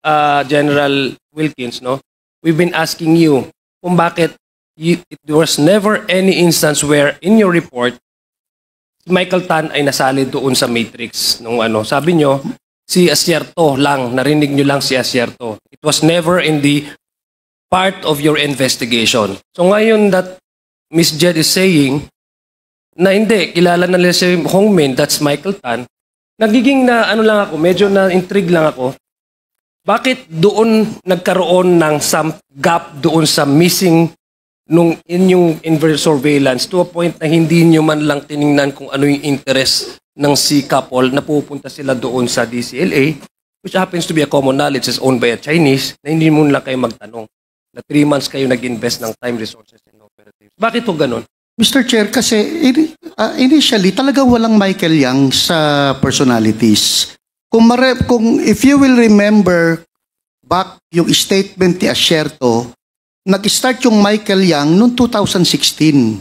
General Wilkins, no? We've been asking you kung bakit there was never any instance where in your report si Michael Tan ay nasali doon sa Matrix nung ano. Sabi nyo, si Asierto lang, narinig nyo lang si Asierto. It was never in the part of your investigation. So ngayon that Ms. Jed is saying na hindi, kilala na nila si Hongmin, that's Michael Tan, nagiging na ano lang ako, medyo na intrigue lang ako. Bakit doon nagkaroon ng some gap doon sa missing nung inyong surveillance to a point na hindi nyo man lang tiningnan kung ano yung interest ng si couple na pupunta sila doon sa DCLA, which happens to be a common knowledge is owned by a Chinese, na hindi mo lang kayo magtanong na 3 months kayo nag-invest ng time, resources, and operatives. Bakit po ganun? Mr. Chair, kasi initially talaga walang Michael Yang sa personalities. Kung if you will remember back yung statement ni Asierto, nag-start yung Michael Yang noong 2016.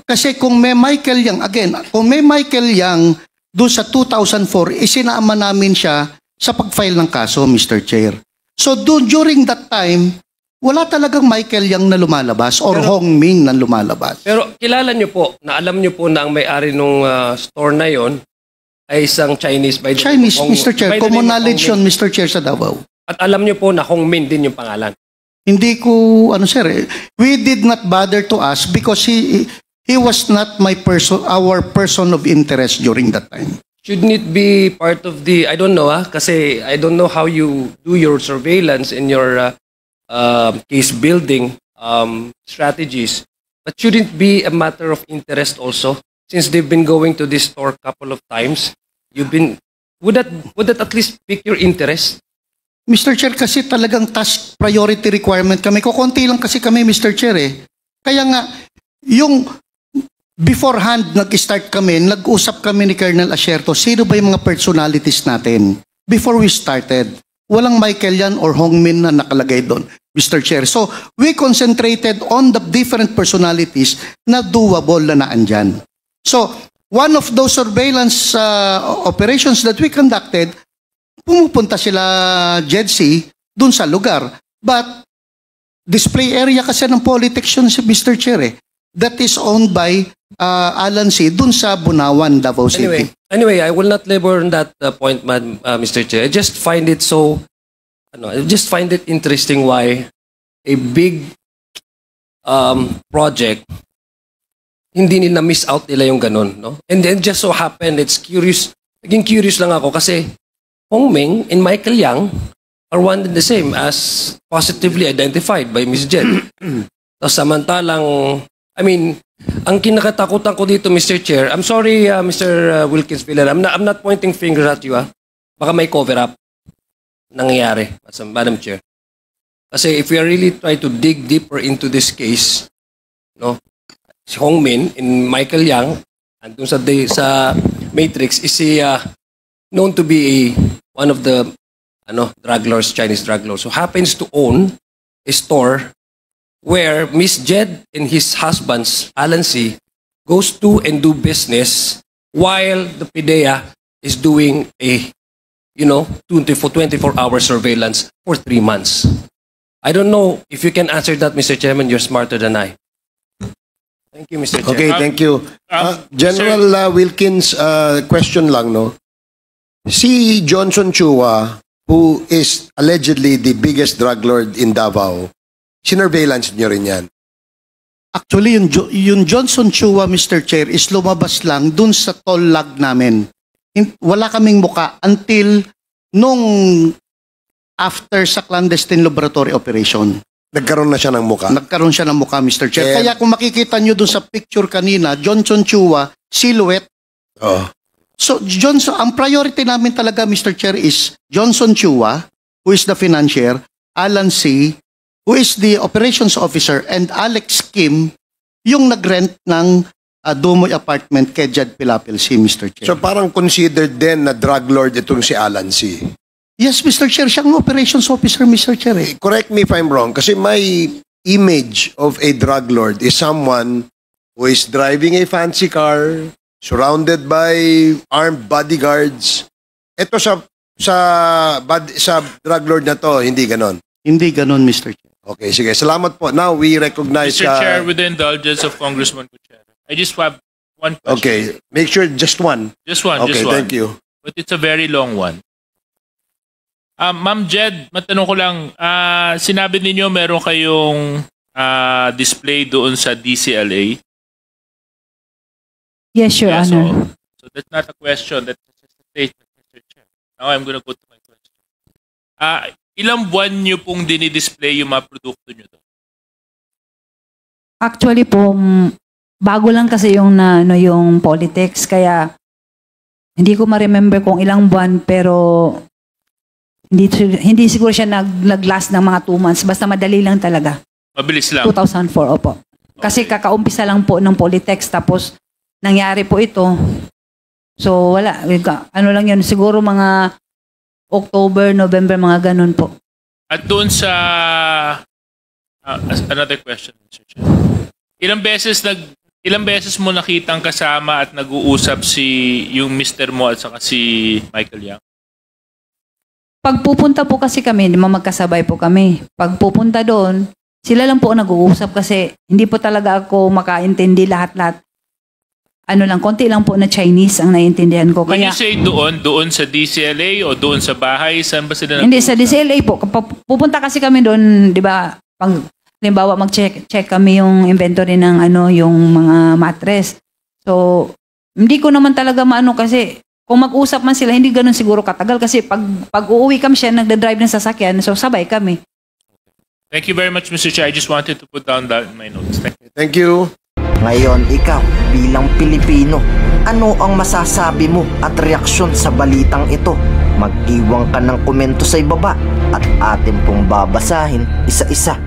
Kasi kung may Michael Yang, again, kung may Michael Yang doon sa 2004, isinama namin siya sa pag-file ng kaso, Mr. Chair. So during that time, wala talagang Michael Yang na lumalabas or Hongmin na lumalabas. Pero kilala nyo po, na alam nyo po na ang may-ari nung store na yon ay isang Chinese by the Chinese, name of Mr. Chair. Common knowledge yun, Mr. Chair, sa Davao. At alam nyo po na Hongmin din yung pangalan. Hindi ko, sir, we did not bother to ask because he was not our person of interest during that time. Shouldn't it be part of the, I don't know, kasi I don't know how you do your surveillance in your case building strategies, but shouldn't it be a matter of interest also? Since they've been going to this store a couple of times, would that at least pique your interest? Mr. Chair, kasi talagang task priority requirement kami. Kukunti lang kasi kami, Mr. Chair, eh. Kaya nga, yung beforehand, nag-start kami, nag-usap kami ni Colonel Asierto, sino ba yung mga personalities natin? Before we started, walang Michael Yan or Hongmin na nakalagay doon, Mr. Chair. So, we concentrated on the different personalities na doable na naandyan. So, one of those surveillance operations that we conducted, pumupunta sila JEDC dun sa lugar. But, display area kasi ng politics yun si Mr. Chair, eh. That is owned by Alan C. dun sa Bunawan, Davao City. Anyway, I will not labor on that point, Mr. Chair. I just find it interesting why a big project, hindi nila miss out nila yung ganun, no? And then just so happened, it's curious, naging curious lang ako kasi Hongming and Michael Yang are one and the same as positively identified by Ms. Jed. Tapos samantalang, I mean, ang kinakatakutan ko dito, Mr. Chair, I'm sorry, Mr. Wilkins Villar, I'm not pointing fingers at you, Baka may cover up nangyayari, Madam Chair. Kasi if we are really try to dig deeper into this case, no, si Hongmin and Michael Yang, andun sa Matrix, is known to be one of the drug lords, Chinese drug lords, who happens to own a store where Miss Jed and his husband, Alan C., goes to and do business while the PIDEA is doing a 24-hour surveillance for 3 months. I don't know if you can answer that, Mr. Chairman. You're smarter than I. Thank you, Mr. Chairman. Okay, thank you. General Wilkins, question lang, no? Si Johnson Chua, who is allegedly the biggest drug lord in Davao, sinurveillance nyo rin yan? Actually, yung Johnson Chua, Mr. Chair, is lumabas lang dun sa toll lag namin. Wala kaming muka until nung after sa clandestine laboratory operation. Nagkaroon na siya ng muka? Nagkaroon siya ng muka, Mr. Chair. Kaya kung makikita nyo dun sa picture kanina, Johnson Chua, silhouette. Oh. So, Johnson, ang priority namin talaga, Mr. Chair, is Johnson Chua, who is the financier, Alan C., who is the operations officer, and Alex Kim, yung nag-rent ng Dumoy apartment kay Jed Pilapil C., Mr. Chair. So, parang considered din na drug lord itong si Alan C. Yes, Mr. Chair, siyang operations officer, Mr. Chair. Correct me if I'm wrong, kasi my image of a drug lord is someone who is driving a fancy car, surrounded by armed bodyguards. Ito sa drug lord na to, hindi ganon. Hindi ganon, Mr. Chair. Okay, sige. Salamat po. Now, we recognize... Mr. Chair, with the indulgence of Congressman Gutierrez, I just have one question. Okay, make sure just one. Just one, okay, just one. Thank you. But it's a very long one. Ma'am Jed, matanong ko lang, sinabi ninyo meron kayong display doon sa DCLA? Yes, Your Yeah, Honor. so that's not a question, that's just a statement, Mr. Chair. Now I'm gonna go to my question. Ilang buwan nyo pong dinidisplay yung mga produkto nyo doon? Actually po, bago lang kasi yung yung Polytex, kaya hindi ko ma-remember kung ilang buwan, pero hindi siguro siya nag-last ng mga 2 months. Basta madali lang talaga. Mabilis lang. 2004, opo. Kasi kakaumpisa lang po ng Polytex, tapos nangyari po ito. So wala, ano lang yun, siguro mga October, November, mga ganun po. At doon sa another question, Mr. Chair. Ilang beses mo nakitang kasama at nag-uusap yung mister mo at saka si Michael Yang? Pag pupunta po kasi kami, di ba magkasabay po kami. Pag pupunta doon, sila lang po nag-uusap kasi hindi po talaga ako makaintindi lahat-lahat. Ano lang, konti lang po na Chinese ang naiintindihan ko. When Kaya, you say doon sa DCLA o doon sa bahay, saan ba sila hindi, sa DCLA po. Pupunta kasi kami doon, di ba, pag halimbawa mag-check kami yung inventory ng yung mga mattress. So, hindi ko naman talaga maano kasi kung mag-usap man sila, hindi ganun siguro katagal kasi pag uuwi kami siya, nagda-drive ng sasakyan, so sabay kami. Thank you very much, Mr. Chair. I just wanted to put down that in my notes. Thank you. Thank you. Ngayon, ikaw, bilang Pilipino, ano ang masasabi mo at reaksyon sa balitang ito? Mag-iwan ka ng komento sa ibaba at atin pong babasahin isa-isa.